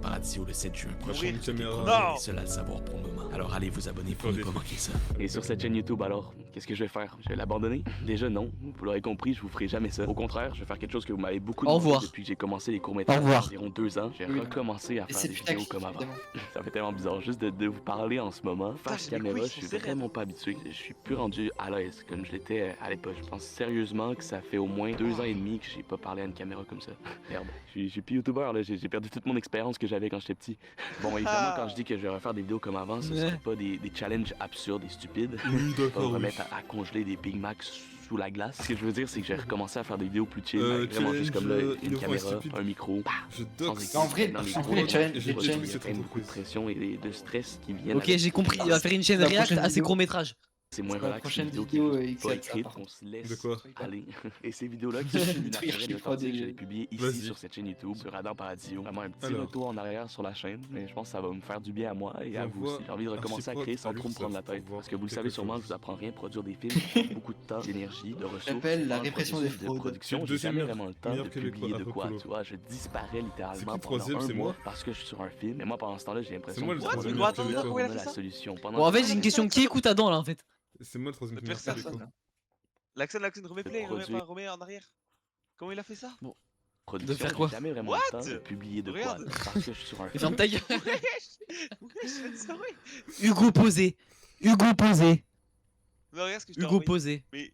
Paradisio le 7 juin prochain. Mourir. Une caméra. Non. Et seul à le savoir pour le moment. Alors allez vous abonner pour Faire ne des pas manquer ça. Et sur cette chaîne YouTube alors, qu'est-ce que je vais faire? Je vais l'abandonner? Déjà non, vous l'aurez compris, je vous ferai jamais ça. Au contraire, je vais faire quelque chose que vous m'avez beaucoup Au demandé revoir. depuis que j'ai commencé les courts-métrages. Au revoir. Il y a environ 2 ans, j'ai Oui. recommencé à Et faire c'est des plus ta vidéos kiff, comme avant. évidemment. Ça fait tellement bizarre juste de vous parler en ce moment. Face j'ai des caméra, couilles, je suis sont serrées. vraiment pas habitué. Je suis plus rendu à l'aise comme je l'étais à l'époque. Je pense sérieusement que ça fait au moins 2 ans et demi que j'ai pas parlé à une caméra comme ça. Merde. Je suis plus youtubeur là, j'ai perdu toute mon expérience que j'avais quand j'étais petit. Bon, évidemment, quand je dis que je vais refaire des vidéos comme avant, ce Ouais. serait pas des challenges absurdes et stupides. Oui, Pas d'accord. me oui. remettre à congeler des Big Macs sous la glace. Ce que je veux dire, c'est que j'ai recommencé à faire des vidéos plus chill. Vraiment challenge, juste comme là, une innovant et caméra, stupide. un micro. Je Sans dox. équipe, En vrai, dans les en gros vrai, les challenges, J'ai il les y a challenges, cette beaucoup de entreprise. pression et de stress qui viennent. Ok, avec j'ai compris, il va faire une chaîne La réact prochaine à ses vidéo. courts-métrages. C'est moins La relax prochaine une vidéo vidéo qui est est pas exacte, écrite, par qu'on se laisse De quoi? aller. Et ces vidéos-là qui sont Détruire naturelles, les authentiques, je 3D. les publier ici Vas-y. sur cette chaîne YouTube, sur Adam Paradisio. Vraiment un petit Alors. retour en arrière sur la chaîne, mais je pense que ça va me faire du bien à moi et à vous J'envoie aussi. J'ai envie de un recommencer à chiffre créer sans à trop me l'URSSAF prendre la pour tête. voir Parce que vous le quelque savez sûrement, chose. je vous apprends rien, produire des films, ça prend beaucoup de temps, d'énergie, de ressources. J'appelle la En répression des processus de fraudes. production, C'est j'ai le jamais deuxième vraiment le temps meilleur de Québécois publier de après quoi, Polo. tu vois, je disparais C'est littéralement qui le pendant troisième, un c'est mois moi? parce que je suis sur un film. Mais moi, pendant ce temps-là, j'ai l'impression C'est moi le que troisième on meilleur a Québécois. on Comment il a a fait la ça solution. Bon, en fait, j'ai une question, qui écoute Adam là en fait? C'est moi le troisième meilleur Personne. Québécois. L'accent, remets play, produit. remets en arrière. Comment il a fait ça? Production, faire j'ai quoi? jamais vraiment le temps de publier de quoi Regarde. parce que je suis sur un Et ferme ta gueule. Wesh, faites ça, ouais. Hugo posé. Hugo posé. Mais regarde ce que je t'ai Hugo envoyé. posé. Mais.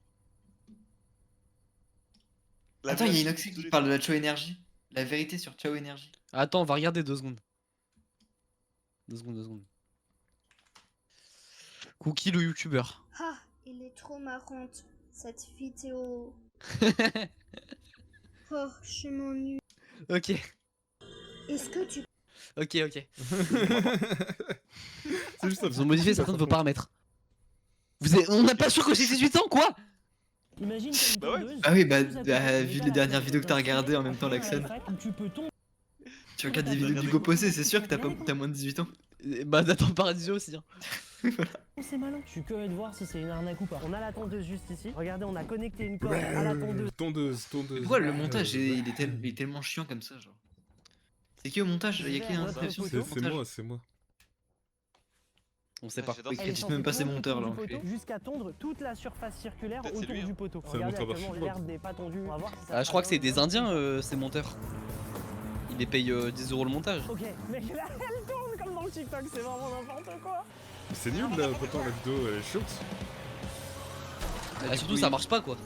Attends, il y a Inoxy qui parle de la Chao Energy. La vérité sur Chao Energy. Attends, on va regarder 2 secondes. 2 secondes. Cookie le youtubeur. Ah, il est trop marrante, cette vidéo. Oh, je m'ennuie. Ok. Est-ce que tu... Ok, ok. C'est juste Ils ont modifié certains de vos paramètres. On n'a pas sûr que j'ai 18 ans, quoi. Imagine Bah ouais. Ah oui, bah, vu les dernières vidéos que t'as regardées en même temps, Laxon. Tu regardes des vidéos d'Hugo Possé, c'est sûr que t'as moins de 18 ans. Bah, Nathan Paradisio aussi. Hein. C'est malin. Je suis curieux de voir si c'est une arnaque ou pas. On a la tondeuse juste ici. Regardez, on a connecté une corde à la tondeuse. Tondeuse. Pourquoi le montage il est tellement chiant comme ça, genre? C'est qui au montage? Il y a qui dans l'inscription? C'est moi. On sait pas. Il crédite même pas ses monteurs là. Jusqu'à tondre toute la surface circulaire Peut-être c'est autour lui, hein. du poteau. C'est un Regardez, monteur actuellement, d'archives. l'herbe n'est pas tondue. On va voir si ça Ah, je crois va que c'est des dans le Indiens, ces monteurs. Ils les payent 10 € le montage. Ok, mec, là, elle tourne comme dans le TikTok, c'est vraiment n'importe quoi. C'est nul là, pourtant la vidéo elle est chiante. Ah, surtout, ça marche pas, quoi.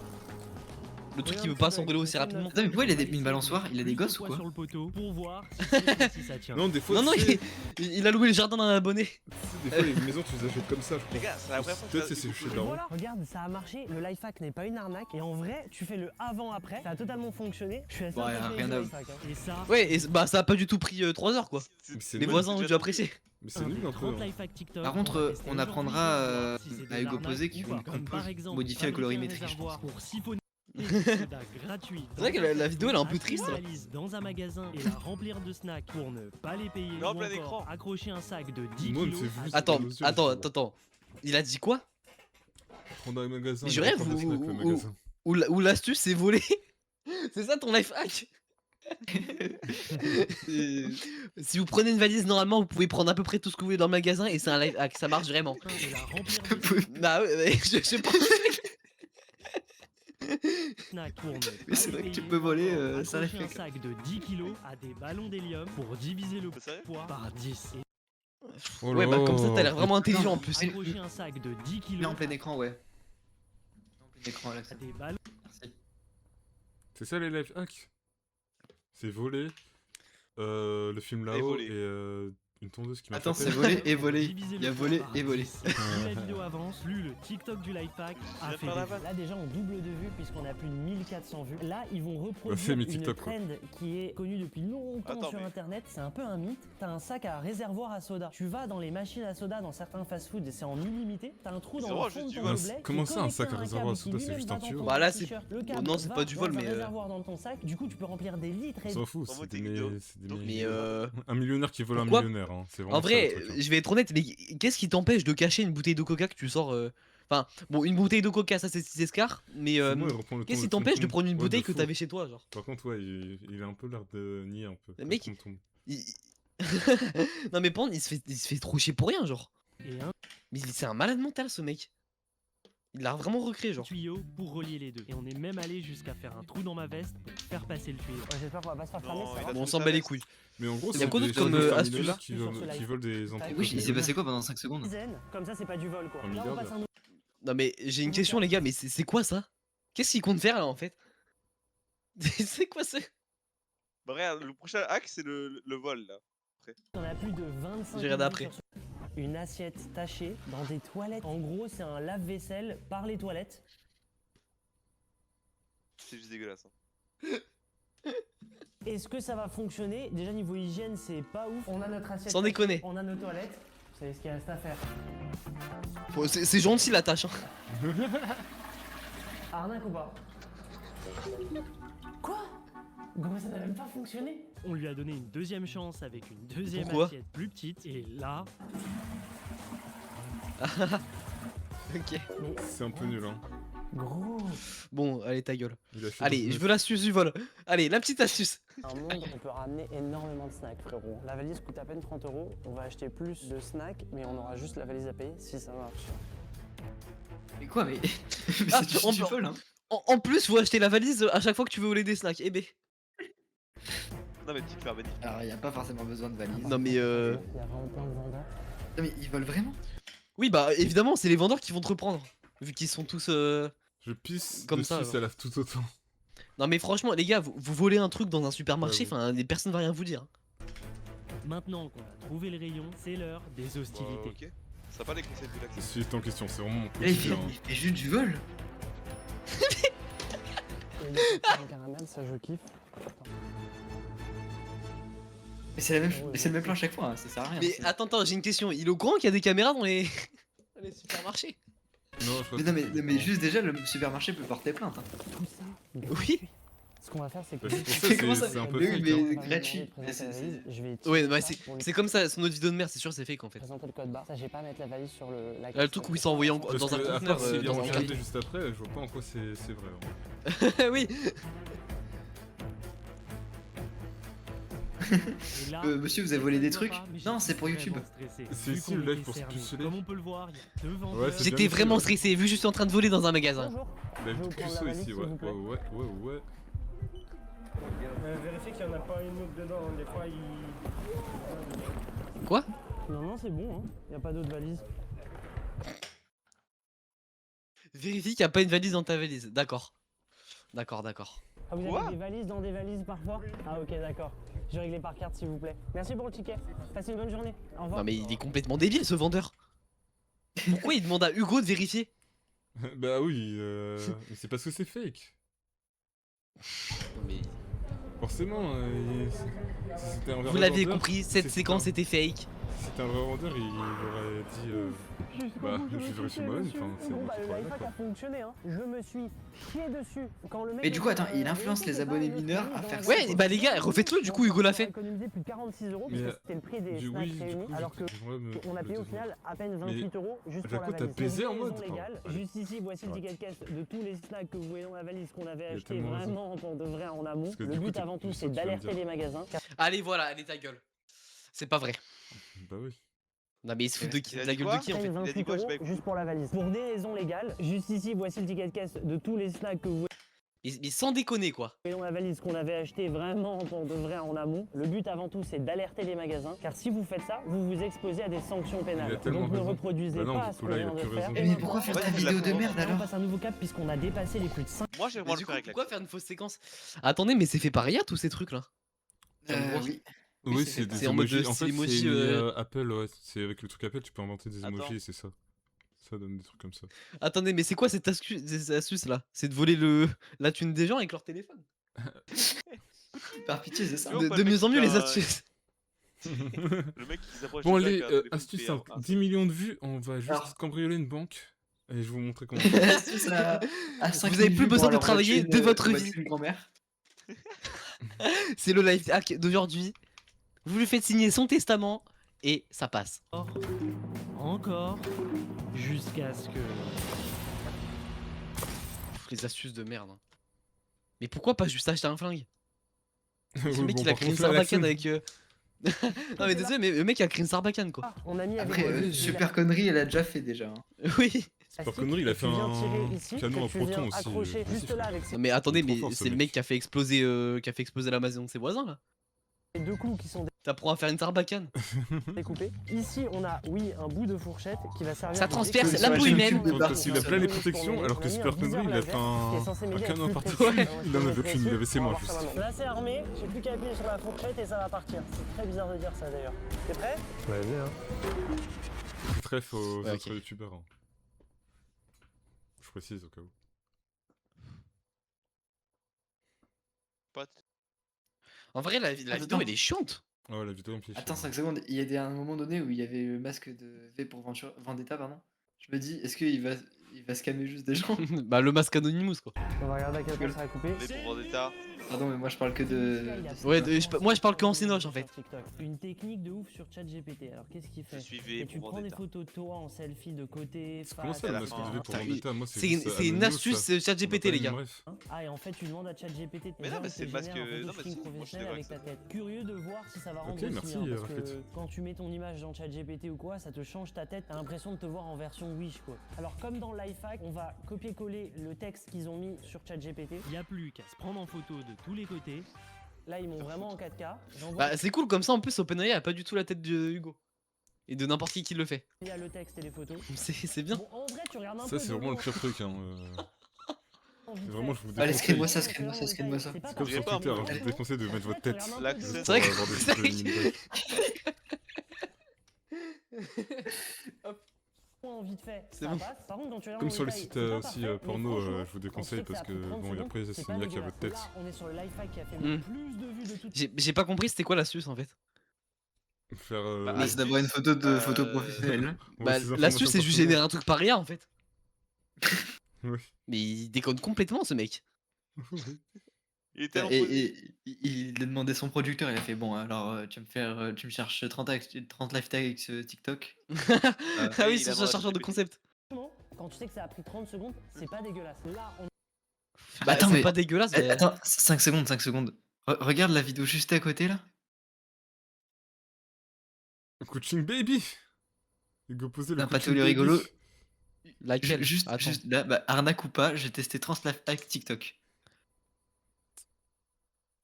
Le truc qui veut pas s'enrouler aussi rapidement. Putain, mais pourquoi il a une balançoire? Il a des gosses ou quoi? Sur le poteau pour voir si ça tient. Non, des fois, Non, tu sais, il a loué le jardin d'un abonné. des fois les maisons tu les achètes comme ça, je Les crois. gars, c'est la première fois que Peut-être je c'est chez Et Daron. voilà, regarde, ça a marché, le life hack n'est pas une arnaque et en vrai, tu fais le avant-après, ça a totalement fonctionné. Je suis assez Ouais, impressionné rien du à- life hack, hein. Et ça, Ouais, et bah, ça a pas du tout pris 3 heures, quoi. Mais c'est Les nul. voisins ont dû apprécier. Mais c'est nul un peu. 30 hein. life hack TikTok. Par on va contre, tester on aujourd'hui apprendra pour voir si c'est à des Hugo Posé arnaques qui ou pas. vont Comme par exemple, modifier la fabriquer un colorimétrie, je réservoir pense. pour siphonner des sodas gratuits. C'est vrai que la vidéo elle est un peu triste. Acheter Là. une valise dans un magasin et la remplir de snacks pour ne pas les payer. Mais en ou plein encore écran. accrocher un sac de 10 Moi, kilos. c'est juste- Attends, Nos yeux, attends. Il a dit quoi? Prendre un magasin. Mais il je va rêve prendre des snacks, le magasin. Ou l'astuce c'est voler. C'est ça ton life hack? Si vous prenez une valise normalement vous pouvez prendre à peu près tout ce que vous voulez dans le magasin et c'est un life hack, ça marche vraiment. Et la remplir de Bah ouais, mais je pense. snacks pour ne Mais c'est pas vrai les que tu payer. peux voler, Encore ça accrocher un réfléchit. sac de 10 kilos à des ballons d'hélium pour diviser le Sérieux poids par 10. Et Oh Ouais bah comme ça t'as l'air là. vraiment intelligent en plus. accrocher un sac de 10 Mets kilos en plein écran, ouais. En plein écran, à Laxon. des ballons. Merci. C'est ça les life hacks. C'est voler. Le film là-haut voler. et une tondeuse qui m'a Attends, tapé. c'est volé et volé. Diviser Il y a le volé poids par et volé. 10. Plus la vidéo avance, plus le TikTok du life hack viens a de fait faire la des vanne. vues. Là déjà on double de vues puisqu'on a plus de 1400 vues. Là ils vont fait reproduire mes une TikTok, quoi. trend qui est connue depuis longtemps Attends, sur mais- internet. C'est un peu un mythe. T'as un sac à réservoir à soda. Tu vas dans les machines à soda dans certains fast-food et c'est en illimité. T'as un trou Ils dans auront le fond de juste ton du vol. gobelet. Comment qui est ça, un connecté sac à un réservoir à câble qui soda, c'est lui-même juste va un dans tuyau. ton Bah là, c'est- t-shirt. Le Bon, câble non, c'est va pas du vol, dans un mais, réservoir dans ton sac. Du coup tu peux remplir des litres et On s'en fout, Envoie c'est tes des, vidéos. c'est des Donc, Mais un millionnaire qui vole un pourquoi- millionnaire, hein. C'est vraiment En ça, vrai, le truc, hein. je vais être honnête, mais qu'est-ce qui t'empêche de cacher une bouteille de coca que tu sors Enfin, bon, une bouteille de coca, ça c'est 6 escarres, mais C'est moi, il reprend le qu'est-ce qui ton- t'empêche de ton- prendre une ouais, bouteille de que fou. t'avais chez toi, genre Par contre, ouais, il a un peu l'air de nier un peu. Le mec, Il tombe. il- Non mais Panda, il se fait trop chier pour rien, genre. et un Mais c'est un malade mental, ce mec. Il l'a vraiment recréé, genre. tuyau pour relier les deux. Et on est même allé jusqu'à faire un trou dans ma veste pour faire passer le tuyau. J'espère qu'on va pas se faire Non, cramer, il ça a va. Bon, on trouvé s'en sa bat les veste. couilles. Mais en gros, Il y a c'est quoi des d'autre comme, des astuce, millionnaires là qui volent des entreprises. Oui, il s'est passé quoi pendant 5 secondes? Zen, comme ça c'est pas du vol quoi. Un Là on milliard, passe un Non mais j'ai une question, les gars, mais c'est quoi ça? Qu'est-ce qu'il compte faire là en fait? C'est quoi ça? Bah regarde, le prochain hack c'est le vol là. On a plus de 25 J'ai regardé vues après. sur ce- Une assiette tachée dans des toilettes. En gros, c'est un lave-vaisselle par les toilettes. C'est juste dégueulasse. Hein. Est-ce que ça va fonctionner? Déjà niveau hygiène, c'est pas ouf. On a notre assiette. Sans tachée, déconner. On a nos toilettes. C'est ce qu'il reste à faire. Bon, c'est gentil la tâche, hein. Arnaque ou pas? Quoi? Gros, ça n'a même pas fonctionné. On lui a donné une deuxième chance avec une deuxième Pourquoi assiette plus petite. Et là, Ok. C'est un peu nul, hein. gros. Bon, allez, ta gueule. Il a fait Allez, 19. je veux l'astuce du vol. Allez, la petite astuce. Dans un monde, on peut ramener énormément de snacks, frérot. La valise coûte à peine 30 €. On va acheter plus de snacks, mais on aura juste la valise à payer si ça marche. Mais quoi, mais. Mais Ah, c'est on du peut- vol, hein. En plus, faut acheter la valise à chaque fois que tu veux voler des snacks. Eh ben. Non mais petite faire bénéfice. Alors, il y a pas forcément besoin de valise. Non mais Il y a vraiment plein de vendeurs. Non, mais ils volent vraiment? Oui, bah évidemment, c'est les vendeurs qui vont te reprendre. Vu qu'ils sont tous. Je pisse Comme dessus, ça, ça lave tout autant. Non mais franchement, les gars, vous volez un truc dans un supermarché, Ouais, enfin, personne va rien vous dire. Maintenant qu'on a trouvé le rayon, c'est l'heure des hostilités. Ok. Ça va pas les conseils de l'accès. C'est en question, c'est vraiment mon coup Là, de il cœur. fait juste du vol. Caramel, ça je kiffe. Mais c'est le même plan à chaque fois, hein, ça sert à rien. Mais attends, j'ai une question. Il est au courant qu'il y a des caméras dans les, dans les supermarchés? Non, je crois Mais juste déjà, le supermarché peut porter plainte. Hein. Tout ça. Oui. Ce qu'on va faire, c'est que. Bah, c'est pour ça, Mais comment ça c'est un peu Mais fake, oui, hein. mais gratuit. Je vais Ouais, bah c'est comme ça, son autre vidéo de merde, c'est sûr, c'est fake en fait. présenter le code barre. Ça, j'ai pas à mettre la valise sur la Là, le truc où il s'est envoyé Parce dans un que, à conteneur. part s'il est dans un regardé carton. juste après, je vois pas en quoi c'est vrai. hein. Oui. Monsieur, vous avez volé des trucs? Non, c'est pour YouTube. C'est ici le live pour se puceler. Comme on peut le voir, il y a deux vendeurs. Ouais, c'est J'étais bien vraiment ici, ouais. stressé, vu que je suis en train de voler dans un magasin. La vie de puceau ici, ouais. Ouais. Vérifiez qu'il y en a pas une autre dedans. Des fois, Quoi? Non, c'est bon, hein. Y a pas d'autres valises. Vérifie qu'il n'y a pas une valise dans ta valise. D'accord. D'accord. Ah, vous avez des valises dans des valises parfois? Ah, ok, d'accord. Je vais régler par carte, s'il vous plaît. Merci pour le ticket. Passez une bonne journée. Au revoir. Non mais il est complètement débile ce vendeur. Pourquoi il demande à Hugo de vérifier? Bah oui, mais c'est parce que c'est fake. Mais... Forcément, si c'était un vrai Vous l'aviez vendeur, compris, cette c'est séquence un- était fake. Si c'était un vrai vendeur, il aurait dit bah, je vérifie moi-même, enfin, c'est Bon, bon, bah, c'est le pas lifehack a fonctionné, hein. Je me suis pied dessus. Quand le mec Mais du coup, attends, il influence les abonnés mineurs à faire ça. Ouais, bah les gars, refaites-le du coup, Hugo l'a fait. économisé plus de 46 euros Mais, puisque c'était le prix des snacks oui, du réunis, coup, alors que j'aimerais me- on a payé au final à peine 28 euros juste pour Jaco, la t'as valise. baisé en Livraison mode, légale. allez. Juste ici, voici le Arrête. ticket de caisse de tous les snacks que vous voyez dans la valise qu'on avait Il y a acheté tellement raison. vraiment pour de vrai en amont. Parce que Le du coup, but t'es avant tout, plus c'est sûr que tu vas me d'alerter dire. les magasins. Allez voilà, allez ta gueule. C'est pas vrai. Bah oui. Non mais il se fout de qui? Il a De la dit gueule quoi de qui en fait? Il a dit 28 quoi, je euros sais pas. juste pour la valise. Pour des raisons légales, juste ici, voici le ticket de caisse de tous les snacks que vous Mais sans déconner quoi. voyez dans la valise qu'on avait acheté vraiment pour de vrai en amont. Le but avant tout, c'est d'alerter les magasins, car si vous faites ça, vous vous exposez à des sanctions Il a pénales. tellement Donc ne raison. reproduisez Bah non, pas du ce coup, qu'on là, il a vient de plus faire. raison. Mais pourquoi faire ta vidéo de merde On alors? passe à un nouveau cap puisqu'on a dépassé les plus de 5. Moi, j'aimerais Mais le du coup, faire avec pourquoi faire une fausse séquence? Attendez, mais c'est fait par IA tous ces trucs là. Oui. Oui, c'est c'est des c'est en mode emojis. de En fait, emoji, c'est Apple, ouais. C'est avec le truc Apple, tu peux inventer des Attends. emojis, c'est ça. Ça donne des trucs comme ça. Attendez, mais c'est quoi cette astuce là? C'est de voler la thune des gens avec leur téléphone. Par pitié, c'est ça. Tu vois, De le mec mieux en qui mieux fait les un- astuces. Le mec qui s'approche Bon, du allez, sac, un téléphone astuce qui est simple. un- 10 millions de vues, on va juste Alors. cambrioler une banque. Et je vais vous montrer comment. Astuce à 5 Vous avez 000 plus vues besoin pour de avoir travailler battu de votre battu vie. une grand-mère. C'est le live hack d'aujourd'hui. Vous lui faites signer son testament et ça passe. Encore, jusqu'à ce que... Pff, les astuces de merde. hein. Mais pourquoi pas juste acheter un flingue? Oui, Le mec bon, il a par créé une contre, là, sarbacane la avec... Non mais désolé, mais le mec a créé une sarbacane quoi. On a mis avec Après, le- super connerie, elle a déjà fait déjà. hein. Oui. Par connerie, il a fait Tu viens un tirer ici, canon que à tu viens proton aussi. accrocher juste là avec Non, mais attendez, trop mais fort, ce c'est le mec. mec qui a fait exploser la maison de ses voisins là. ces deux clous qui sont T'apprends à faire une sarbacane. découpés. Ici, on a, oui, un bout de fourchette qui va servir... Ça de transperce découpe. la peau humaine. Parce qu'il a plein les protections, alors que Super Connery, il a fait un canon partout. Il en avait aucune, il avait ses mains juste. Là, c'est armé, j'ai plus qu'à appuyer sur la fourchette et ça va partir. C'est très bizarre de dire ça d'ailleurs. T'es prêt? Ouais, bien. C'est très faux aux Ouais, autres youtubeurs. hein. Je précise au cas où. Pote. En vrai, la vidéo Attends. elle est chiante. Ah ouais, la vidéo en plus. Attends 5 secondes, il y a un moment donné où il y avait le masque de V pour Vendetta, pardon. Je me dis, est-ce qu'il va scammer juste des gens? Bah le masque Anonymous quoi. On va regarder à quel point ça a coupé. Les pour Vendetta. Pardon, mais moi je parle que de. Ouais, moi je parle que en Cinoche en fait. Une technique de ouf sur ChatGPT. Alors qu'est-ce qu'il fait? Je suis V Et tu pour prends des Vendetta. photos de toi en selfie de côté, Comment face, ça, le la masque fin, de V pour Putain, Vendetta? Moi, C'est juste une Anonymous, astuce ça. ChatGPT On va les pas gars. une ref. Ah, et en fait, tu demandes à ChatGPT Mais non, mais c'est le masque, un non, mais shooting si, moi, je professionnel l'ai avec ta tête. Curieux de voir si ça va rendre Ok, aussi merci, bien, parce que Rafet. quand tu mets ton image dans ChatGPT ou quoi, ça te change ta tête, t'as l'impression de te voir en version Wish quoi. Alors comme dans Lifehack, on va copier-coller le texte qu'ils ont mis sur ChatGPT. Il n'y a plus qu'à se prendre en photo de tous les côtés. Là, ils m'ont vraiment en 4K. J'envoie Bah c'est cool comme ça en plus OpenAI a pas du tout la tête de Hugo. Et de n'importe qui le fait. il y a le texte et les photos. C'est bien. Bon, en vrai, tu regardes un Ça, peu c'est de vraiment le loin. pire truc. Hein. Vraiment, je vous Allez, déconseille. screen-moi ça, screen-moi ça, screen-moi ça. C'est comme sur Twitter, je vous déconseille de mettre votre tête. L'accent. juste C'est vrai pour que- avoir des c'est vrai trucs de que- mine. Hop. en vite fait, C'est ça bon. passe. Par contre, quand tu regardes Comme en sur les détail, sites c'est pas aussi parfait, mais porno, franchement, je vous quand tu déconseille sais que parce ça a que pris 30 bon, et secondes, après c'est c'est pas Nia qui a dégueulasse. votre tête. Là, on est sur le life hack qui a fait Mm. le plus de vues de toute. J'ai pas compris c'était quoi l'astuce en fait. Faire. Ah, c'est d'avoir une photo de photo professionnelle. Bah l'astuce c'est juste générer un truc par rien en fait. Oui. Mais il déconne complètement ce mec. Il était en Il a demandé son producteur, il a fait bon alors tu me cherches 30 live tags TikTok. Ah oui, c'est un chercheur de concept. Quand tu sais que ça a pris 30 secondes, c'est pas dégueulasse. Là, on... Bah, Attends, c'est mais pas dégueulasse. Mais... Attends, 5 secondes, 5 secondes. Regarde la vidéo juste à côté là. Coaching baby. Hugo posé le Pas coaching tous les baby. rigolos. Laquelle? Juste là, bah, arnaque ou pas, j'ai testé Trans Live Hack TikTok.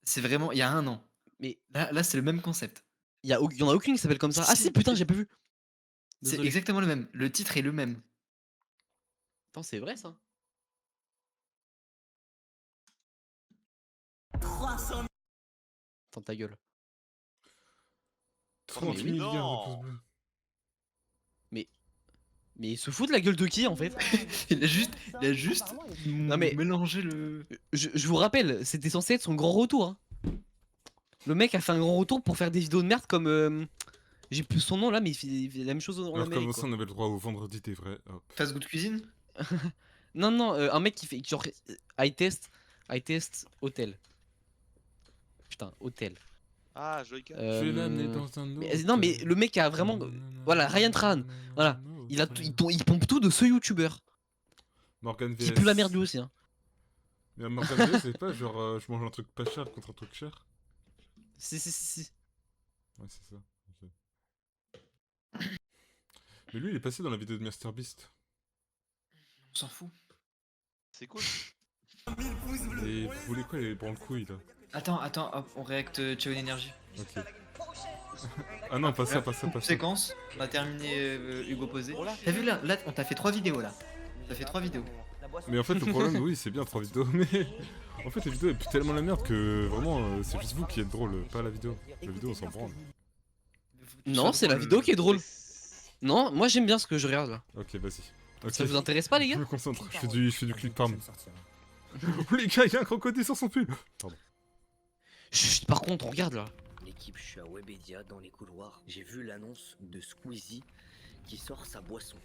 C'est vraiment il y a un an. Mais là c'est le même concept. y en a aucune qui s'appelle comme ça. Ah si, putain, j'ai pas vu. C'est Désolé. exactement le même. Le titre est le même. Attends, c'est vrai ça. 300 000. Attends ta gueule. 30 mais oui. milliards de pouces bleus. Mais il se fout de la gueule de qui en fait? Il a juste non, mais... mélangé le... Je vous rappelle, c'était censé être son grand retour. Hein. Le mec a fait un grand retour pour faire des vidéos de merde comme... J'ai plus son nom là, mais il fait la même chose en Alors Amérique. comme ça on avait le droit au vendredi des vrais. Fast Good Cuisine. Non, un mec qui fait genre I test hôtel. Putain, hôtel. Ah, Joyka. Je vais l'amener dans un autre. Non mais le mec a vraiment... Voilà, Ryan Tran. Voilà. Il pompe tout de ce youtubeur. Morgan VS. Qui pue la merde lui aussi. Hein. Mais Morgan VS, c'est pas genre je mange un truc pas cher contre un truc cher. Si. Ouais, c'est ça. Okay. Mais lui, il est passé dans la vidéo de MrBeast. On s'en fout. C'est cool. Et vous voulez quoi les branle-couilles là? Attends, hop, on réacte Chaon Energy. Ok. Ah non, pas ça. Séquence, on a terminé Hugo Posé. T'as vu là, on t'a fait 3 vidéos là. T'as fait 3 vidéos. Mais en fait, le problème, oui, c'est bien 3 vidéos, mais en fait, les vidéos elles puent tellement la merde que vraiment, c'est juste vous qui êtes drôle, pas la vidéo. La vidéo, on s'en branle. Non, c'est la vidéo qui est drôle. Non, moi j'aime bien ce que je regarde là. Ok, vas-y. Okay. Ça vous intéresse pas, les gars? Je me concentre, je fais du clip farm. Oh les gars, il y a un crocodile sur son pull. Pardon. Chut, par contre, regarde là. L'équipe, je suis à Webedia dans les couloirs. J'ai vu l'annonce de Squeezie qui sort sa boisson.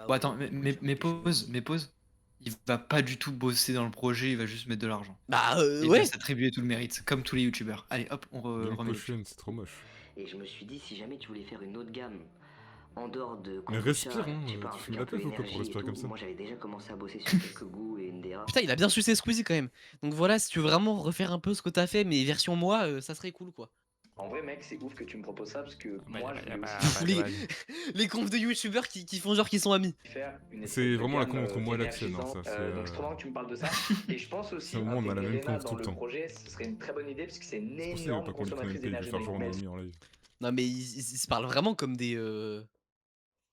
Bon, attends, mais pause. Il va pas du tout bosser dans le projet, il va juste mettre de l'argent. Bah il ouais. va s'attribuer tout le mérite, comme tous les youtubeurs. Allez, hop, on remet. C'est trop moche. Et je me suis dit, si jamais tu voulais faire une autre gamme en dehors de. Mais respire, hein, tu fumes la tête ou quoi pour respirer comme ça? Moi j'avais déjà commencé à bosser sur quelques goûts et une DA. Putain, il a bien sucé Squeezie quand même. Donc voilà, si tu veux vraiment refaire un peu ce que t'as fait, mais version moi, ça serait cool quoi. En vrai, mec, c'est ouf que tu me proposes ça parce que moi, Les confs de youtubeurs qui font genre qu'ils sont amis. C'est vraiment la con entre moi et l'action, hein, ça. Donc c'est trop marrant que tu me parles de ça. Et je pense aussi au moins, on a la même conf tout dans le le temps. projet, ce serait une très bonne idée parce que c'est une C'est énorme pas qu'on le consommatrice connaît, il d'énergie. faire jour en nuit en live. Non mais ils se parlent vraiment comme des...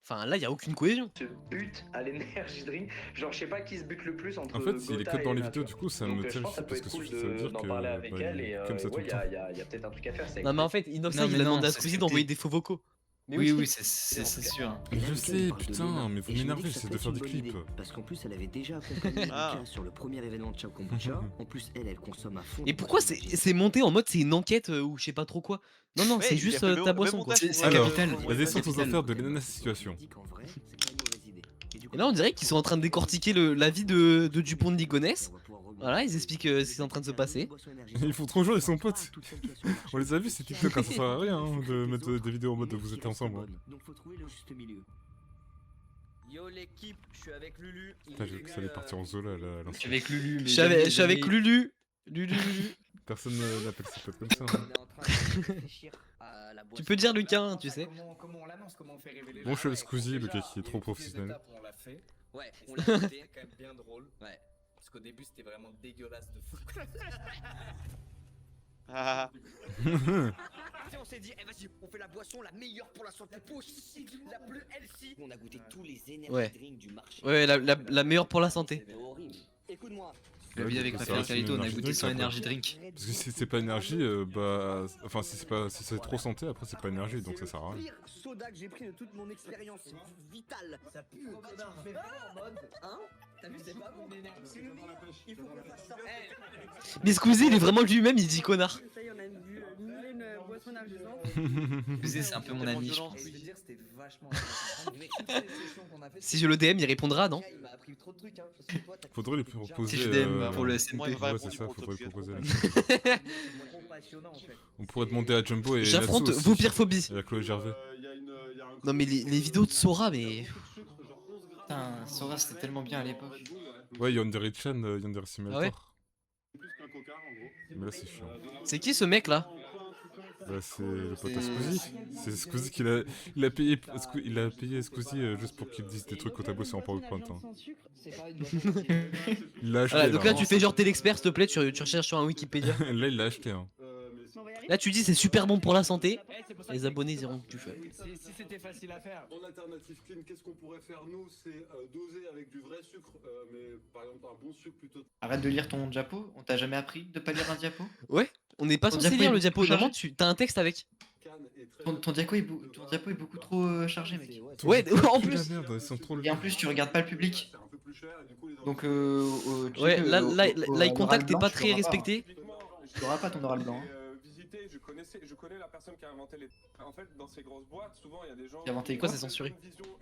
Enfin là, y a aucune cohésion. Se bute à l'énergie drink. Genre, je sais pas qui se bute le plus entre. En fait, s'il est Gotha que dans et les Ena, vidéos, tu du vois. coup, ça Donc, me je pense terrifie que ça peut parce être que cool ça veut dire d'en que parler avec elle et comme ça tout ouais, le temps. il y a peut-être un truc à faire. Non mais en fait, Inoxia il a demandé à Squeezie d'envoyer des faux vocaux. Mais oui, c'est sûr. Je sais, putain, mais vous m'énervez, j'essaie de faire des clips. Parce qu'en plus, elle avait déjà accompagné Lucas sur le premier événement de Ciao Kombucha. En plus, elle consomme à fond. Et pourquoi c'est monté en mode c'est une enquête ou je sais pas trop quoi? Non, c'est juste ta boisson quoi. Alors, la descente aux affaires de l'ananas situation. Et là on dirait qu'ils sont en train de décortiquer la vie de Dupont de Ligonnès. Voilà, ils expliquent ce qui est en train de se passer. Ils font trop jouer, ils sont potes. On les a vus, c'est TikTok, hein, ça sert à rien hein, de mettre des vidéos en mode de vous êtes ensemble. Hein. Donc faut trouver le juste milieu. Yo l'équipe, je suis avec Lulu. Putain, j'ai vu que ça allait partir en Zola là. Je suis avec Lulu. Je suis avec Lulu. Lulu. Personne n'appelle ses potes comme ça. Hein. Tu peux dire Lucas, hein, tu sais. Comment on l'annonce, comment on fait révéler. Bon, je suis avec Squeezie, le gars qui est trop professionnel. On l'a fait. Ouais, on l'a fait. C'est quand même bien drôle. Ouais. Parce qu'au début c'était vraiment dégueulasse de fou. Ah. On s'est dit, eh vas-y, on fait la boisson la meilleure pour la santé possible, la plus healthy. On a goûté tous les énergies Ouais. drinks du marché. Ouais, la meilleure pour la santé. C'est horrible. Écoute-moi, La vie avec Raphaël Carlito, on a goûté son energy drink. Parce que si c'est pas énergie, bah. Enfin, si c'est trop santé, après c'est pas énergie, donc ça sert à rien. Pire soda que j'ai pris de toute mon expérience vitale. Ça pue. Tu fais pas en mode, hein? T'as vu, c'est pas mon énergie. Il faut qu'on fasse ça. Mais Squeezie, il est vraiment lui-même, il dit connard. Ça y est, on a bu une boisson énergisante. Squeezie, c'est un peu mon ami, je pense. Je veux dire, c'était vachement. Si je le DM, il répondra, non? Il m'a appris trop de trucs, hein. Parce que toi, t'as Faudrait lui proposer. Si je DM pour le SMP. Ouais, c'est ça, faudrait lui proposer. On pourrait demander à Jumbo et. J'affronte Natsu vos aussi. pires phobies. Et à Chloé Gervais. Non, mais les vidéos de Sora, mais. Putain, Sora c'était tellement bien à l'époque. Ouais, Yandere-chan, Yandere Simulator. Ah ouais. Mais là, c'est chiant. C'est qui ce mec là? Bah, c'est le pote à Squeezie. C'est Squeezie qui il a payé Squeezie juste pour qu'il dise des trucs quand t'as bossé en PowerPoint. Hein. Il l'a acheté. Voilà, donc là, hein. tu fais genre t'es l'expert, s'il te plaît, tu recherches sur un Wikipédia. Là, il l'a acheté. Hein. Là, tu dis c'est super bon pour la santé. Les abonnés ils diront que tu fais. Si c'était facile à faire. En alternative clean, qu'est-ce qu'on pourrait faire nous? C'est doser avec du vrai sucre, mais par exemple un bon sucre plutôt. Arrête de lire ton diapo, on t'a jamais appris de pas lire un diapo? Ouais, on n'est pas Ton censé diapo lire est le diapo. beaucoup Normalement, chargé. t'as un texte avec. Ton diapo est beaucoup trop chargé, mec. Ouais, en plus. Merde, ils sont trop Et en plus, tu regardes pas le public. Donc, tu Ouais, sais, là, au l'eye oral contact blanc, est pas tu très l'auras respecté. Tu l'auras pas ton oral blanc. Hein. Visiter, je connais la personne qui a inventé les. En fait, dans ces grosses boîtes, souvent il y a des gens. Qui a inventé Pourquoi quoi? c'est censuré?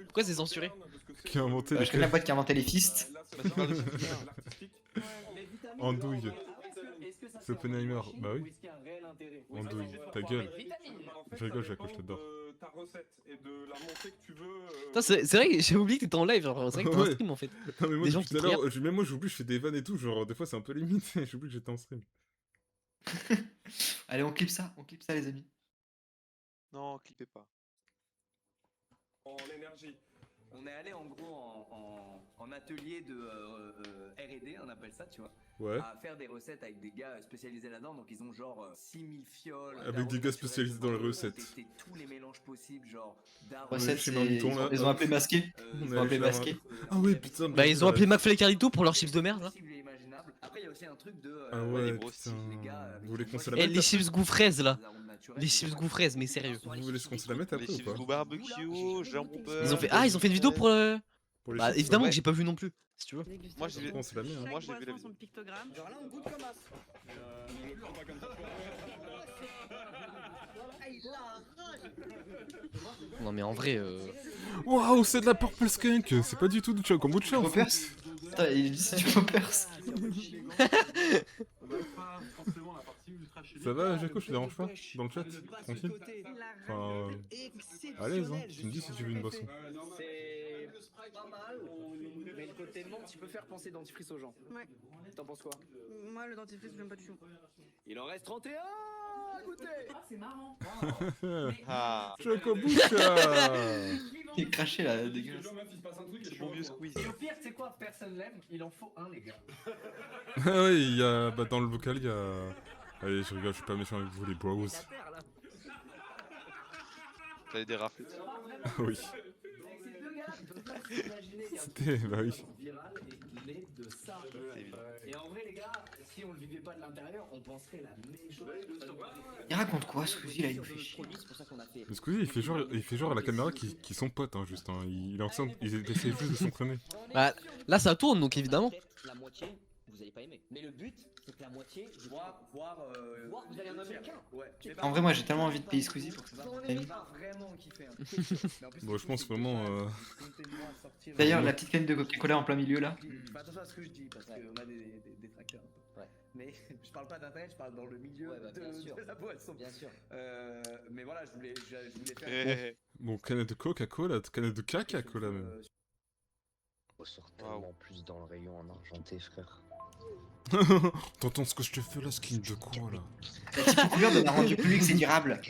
Pourquoi c'est censuré? Qui a inventé Je connais la boîte qui a inventé les fistes. Andouille. C'est Oppenheimer. Bah oui. Andouille. Ta gueule. Je rigole, Jaco, je t'adore. Ta recette et de la montée que tu veux. Putain, c'est vrai que j'ai oublié que t'étais en live. Genre, c'est vrai que t'es en Ouais. stream en fait. Non, mais moi, Des gens depuis qui tout à l'heure, regardent. même moi, j'oublie, je fais des vannes et tout. Genre, des fois, c'est un peu limite. J'oublie que j'étais en stream. Allez, on clip ça, les amis. Non, clippez pas. En énergie. On est allé en gros en atelier de R&D, on appelle ça, tu vois. Ouais. À faire des recettes avec des gars spécialisés là-dedans. Donc ils ont genre 6000 fioles. Avec des gars spécialisés dans les recettes. Tester tous les mélanges possibles, genre d'arômes. Recette, chez Marmiton, là. ils ont appelé masqué. On Ils est ont allé appelé chez masqué. Ah ouais, putain. Bah, ils ont appelé McFly et Carlito pour leurs chips de merde là. Possible et imaginable. Après il y a aussi un truc de Ah ouais, brostis, putain. les gars, Vous voulez qu'on se la Eh, mette les après chips goût fraises là. des arômes naturels. Les chips goût fraises, mais sérieux. Vous voulez qu'on se la mette Les après ou chips pas? goût barbecue, jambon beurre. Ils ont fait une vidéo pour le. Pour les Bah, chips, évidemment ouais. que j'ai pas vu non plus, si tu veux. Moi j'ai vu. On se la met, hein. Moi j'ai vu la vidéo. Genre là on goûte comme as. Non, mais en vrai. Waouh, c'est de la Purple Skunk. C'est pas du tout du kombucha en Poppers. fait. Putain, il dit c'est du poppers. Ça va, Jaco, je te dérange pas? Dans le chat? Tranquille? Enfin, à l'aise, hein. Tu me dis si tu veux une boisson. C'est pas mal, mais le côté menthe, il peut faire penser dentifrice aux gens. Ouais. T'en penses quoi? Moi, le dentifrice, j'aime pas du tout. Il en reste 31 à goûter. Ah, c'est marrant. Ah. Chocobucha. Il est craché là, dégueulasse. C'est bon vieux squeeze. Et au pire, c'est quoi? Personne l'aime, il en faut un, les gars. Ah ouais, il y a. Bah, dans le vocal, il y a. Allez, je rigole, je suis pas méchant avec vous, les bros. T'avais des rafles. Oui. C'était. Bah oui. Et en vrai, les gars, si on le vivait pas de l'intérieur, on penserait la même chose. Il raconte quoi, Squeezie là, il nous fait chier. C'est pour ça qu'on a fait. Le Squeezie, il fait genre à la caméra qui sont potes, hein, juste. Hein. Il est enceinte, il essaie juste de s'entraîner. Bah, là ça tourne donc évidemment. La moitié, vous allez pas aimer. Mais le but, c'est que la moitié, voir, vous allez en aimer qu'un. Ouais. En vrai, moi j'ai tellement envie de payer Squeezie pour que ça soit On va vraiment kiffer. Bon, je pense vraiment. D'ailleurs, la petite canne de Coca-Cola en plein milieu là. Fais attention à ce que je dis, parce qu'on a des tracteurs. Ouais. Mais je parle pas d'internet, je parle dans le milieu de la boisson. Bien sûr. Mais voilà, je voulais faire. Bon, canette de Coca-Cola, canette de Caca-Cola même. On sort tellement plus dans le rayon en argenté, frère. T'entends ce que je te fais là, skin de quoi là? La petite couleur de la rendu plus luxe et durable.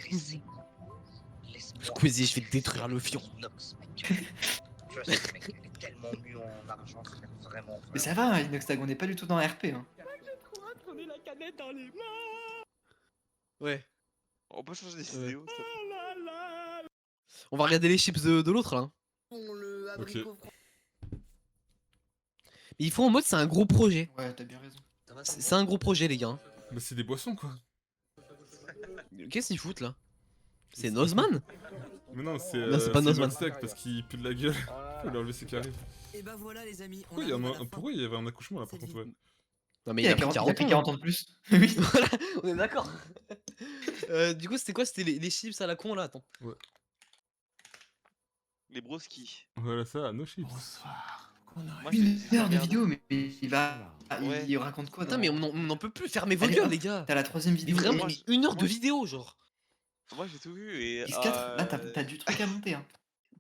Squeezie, je vais te détruire le fion. Tu vois, ce mec, elle est tellement mieux en argent, frère, vraiment. Mais ça va, hein, Inoxtag, on n'est pas du tout dans RP. Hein. Prenez la canette dans les mains. Ouais. On peut changer des vidéos. On va regarder les chips de l'autre là. Ok. Mais il faut en mode c'est un gros projet. Ouais, t'as bien raison. C'est un gros projet, les gars. Hein. Bah, c'est des boissons, quoi. Qu'est-ce qu'ils foutent là? C'est Nozman? Mais non, c'est pas Nozman. Monstack parce qu'il pue de la gueule. Faut lui enlever ses carrés. Et bah voilà les amis. Pourquoi il y avait un accouchement là par contre ouais. Non mais il a pris 40 ans de plus. Oui. Voilà, on est d'accord. Du coup, c'était quoi? C'était les chips à la con là, attends. Ouais. Les broskis. Voilà ça, no chips. Moi, Une je- heure de vidéo, mais il raconte quoi? Putain, mais on n'en peut plus, fermez vos Allez, gueules, hop, les gars. T'as la 3ème vidéo. Mais vraiment, moi, mais une heure de moi, vidéo, genre. Moi j'ai tout vu et. X4, là t'as du truc à monter. Hein.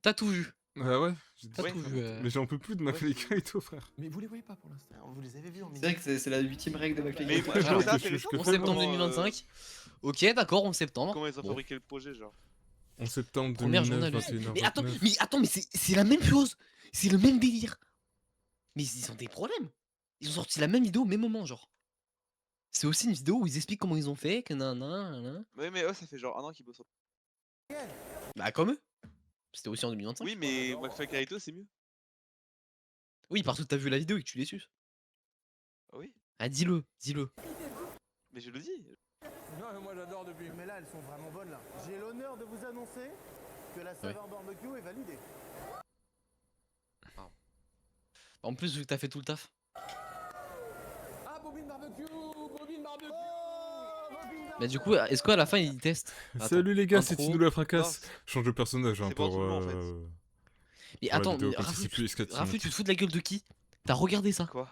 T'as tout vu. Ah ouais, j'ai dit T'as tout vu. mais j'en peux plus de McFly et tout frère. Mais vous les voyez pas pour l'instant, vous les avez vus en C'est vrai que c'est la 8ème règle de McFly. Mais Ouais, je trouve ça je- intéressant. je- 11 septembre 2025. Ok, d'accord, 11 septembre. Comment ils ont Bon. fabriqué le projet, genre? En septembre Première 2009, journaliste. 21h29. Mais attends, mais c'est la même chose. C'est le même délire. Mais ils ont des problèmes. Ils ont sorti la même vidéo au même moment, genre. C'est aussi une vidéo où ils expliquent comment ils ont fait, que nanana. Oui, mais eux, ça fait genre 1 an qu'ils bossent. Bah, comme eux. C'était aussi en 2025. Oui, mais McFly Carito, c'est mieux. Oui, parce que t'as vu la vidéo et que tu les suces. Ah oui, Ah, dis-le, dis-le. mais je le dis. Non, moi j'adore depuis. Mais là, elles sont vraiment bonnes là. J'ai l'honneur de vous annoncer que la saveur barbecue est validée. En plus, vu que t'as fait tout le taf. Ah, Bobine barbecue, Bobine barbecue. Bah, du coup, est-ce qu'à la fin, ils testent? Salut les gars, Attends, c'est intro. Tino la fracasse. Change de personnage hein, C'est pour pour. tout le monde, en fait. Mais pour la attends, vidéo, mais comme si Rafu, c'est plus escatine. Rafu, tu te fous de la gueule de qui? T'as regardé ça? Quoi?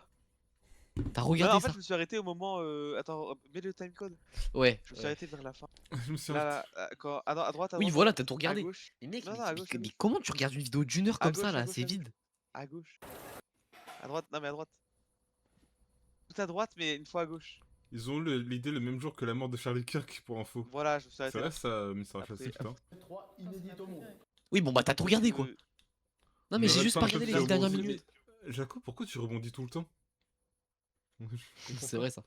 T'as Non, regardé en fait, ça? je me suis arrêté au moment. Attends, mets le timecode. Ouais. Je me suis arrêté vers la fin. Je me suis Là, quand... à droite, à Oui, droite, voilà, t'as tout regardé. À gauche. Mais mec, Non, mais, non, à mais- gauche, mais comment tu regardes une vidéo d'une heure comme gauche, ça à là? gauche, C'est à gauche. vide. À gauche. À droite, non, mais à droite. Tout à droite, mais une fois à gauche. Ils ont eu l'idée le même jour que la mort de Charlie Kirk pour info. Voilà, je me suis C'est arrêté. vrai là. ça, Mr. Après- Classic, putain. 3 inédits au monde. Oui, bon, bah t'as tout regardé quoi. Non, mais j'ai Arrête juste pas pas un peu regardé de les dernières rebondir. minutes. Mais, Jaco, pourquoi tu rebondis tout le temps? C'est vrai ça.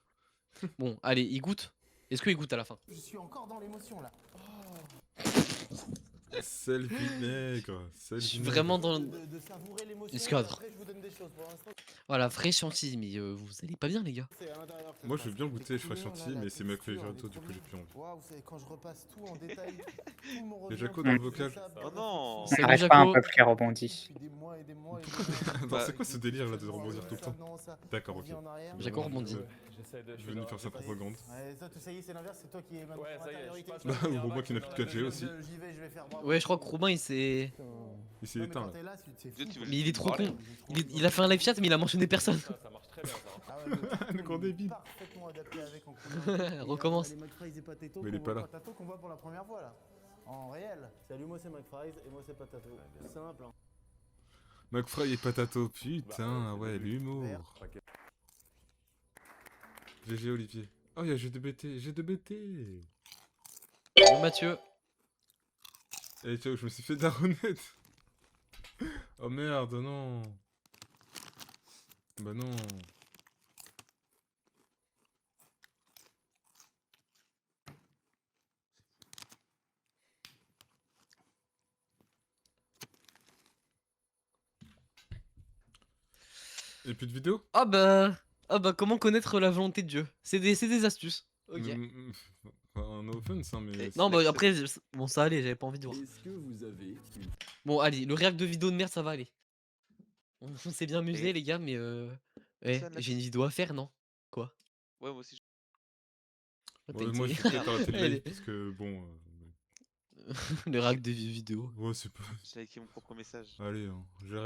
Bon, allez, il goûte. Est-ce qu'il goûte à la fin? Je suis encore dans l'émotion là. Sel vinaigre. Sel Je suis vinaigre. vraiment dans De savourer l'émotion. ce cadre. Après, je vous donne des choses pour l'instant. Voilà, frais chantilly, mais vous allez pas bien les gars. C'est à l'intérieur. Moi je veux bien goûter les frais chantilly, mais c'est McFly Carito, du coup j'ai plus envie. Waouh, c'est quand je repasse tout en détail. Tout mon Et revient. Jaco dans le vocal. Oh non. Salut, Arrête Jaco. pas un peuple qui rebondit. Des mois et des mois et des Attends, Bah, c'est quoi ce délire là de rebondir tout le temps? D'accord, ok. Jaco rebondit. Je vais venir faire sa propagande. Ouais, ça, ça y est, c'est l'inverse, c'est toi qui es maintenant Ouais, en ça y est, intériorité. je passe Bah, ou moi qui n'a plus de 4G aussi. J'y vais, je vais faire bravo. Ouais, je crois que Robin il s'est. Il s'est Non, mais éteint quand là. t'es là, c'est fou. Tu veux- Mais il est trop parler con. Il a fait un live chat, mais il a mentionné personne. Ça marche très bien ça. Ah ouais, le Le grand débile. parfaitement adapté avec en couleur. Recommence. Les McFries et Patato Mais il est qu'on pas voit- là. Patato qu'on voit pour la première fois là. En réel. Salut, moi c'est McFries et moi c'est Patato. Simple. Hein. McFly et Patato, putain, ah ouais, l'humour. GG Olivier. Oh, y'a G2BT, G2BT. Salut Mathieu. Eh, ciao, je me suis fait daronette. Oh merde, non. Bah non. Et plus de vidéos? Ah bah. Ah bah, comment connaître la volonté de Dieu? C'est des astuces. Ok. Un offense, hein, mais. Non, bah après, bon, ça allait, j'avais pas envie de voir. Est-ce que vous avez Bon, allez, le réact de vidéo de merde, ça va aller. On s'est bien amusé, les gars, mais ouais, Ça, là- j'ai une vidéo à faire, non? Quoi? Ouais, moi aussi. Ah, t'as Ouais, été- moi je vais peut-être arrêter le Allez. live parce que bon. Le réact de vidéo. Ouais, c'est pas. J'ai liké mon propre message. Allez, hein, j'arrête.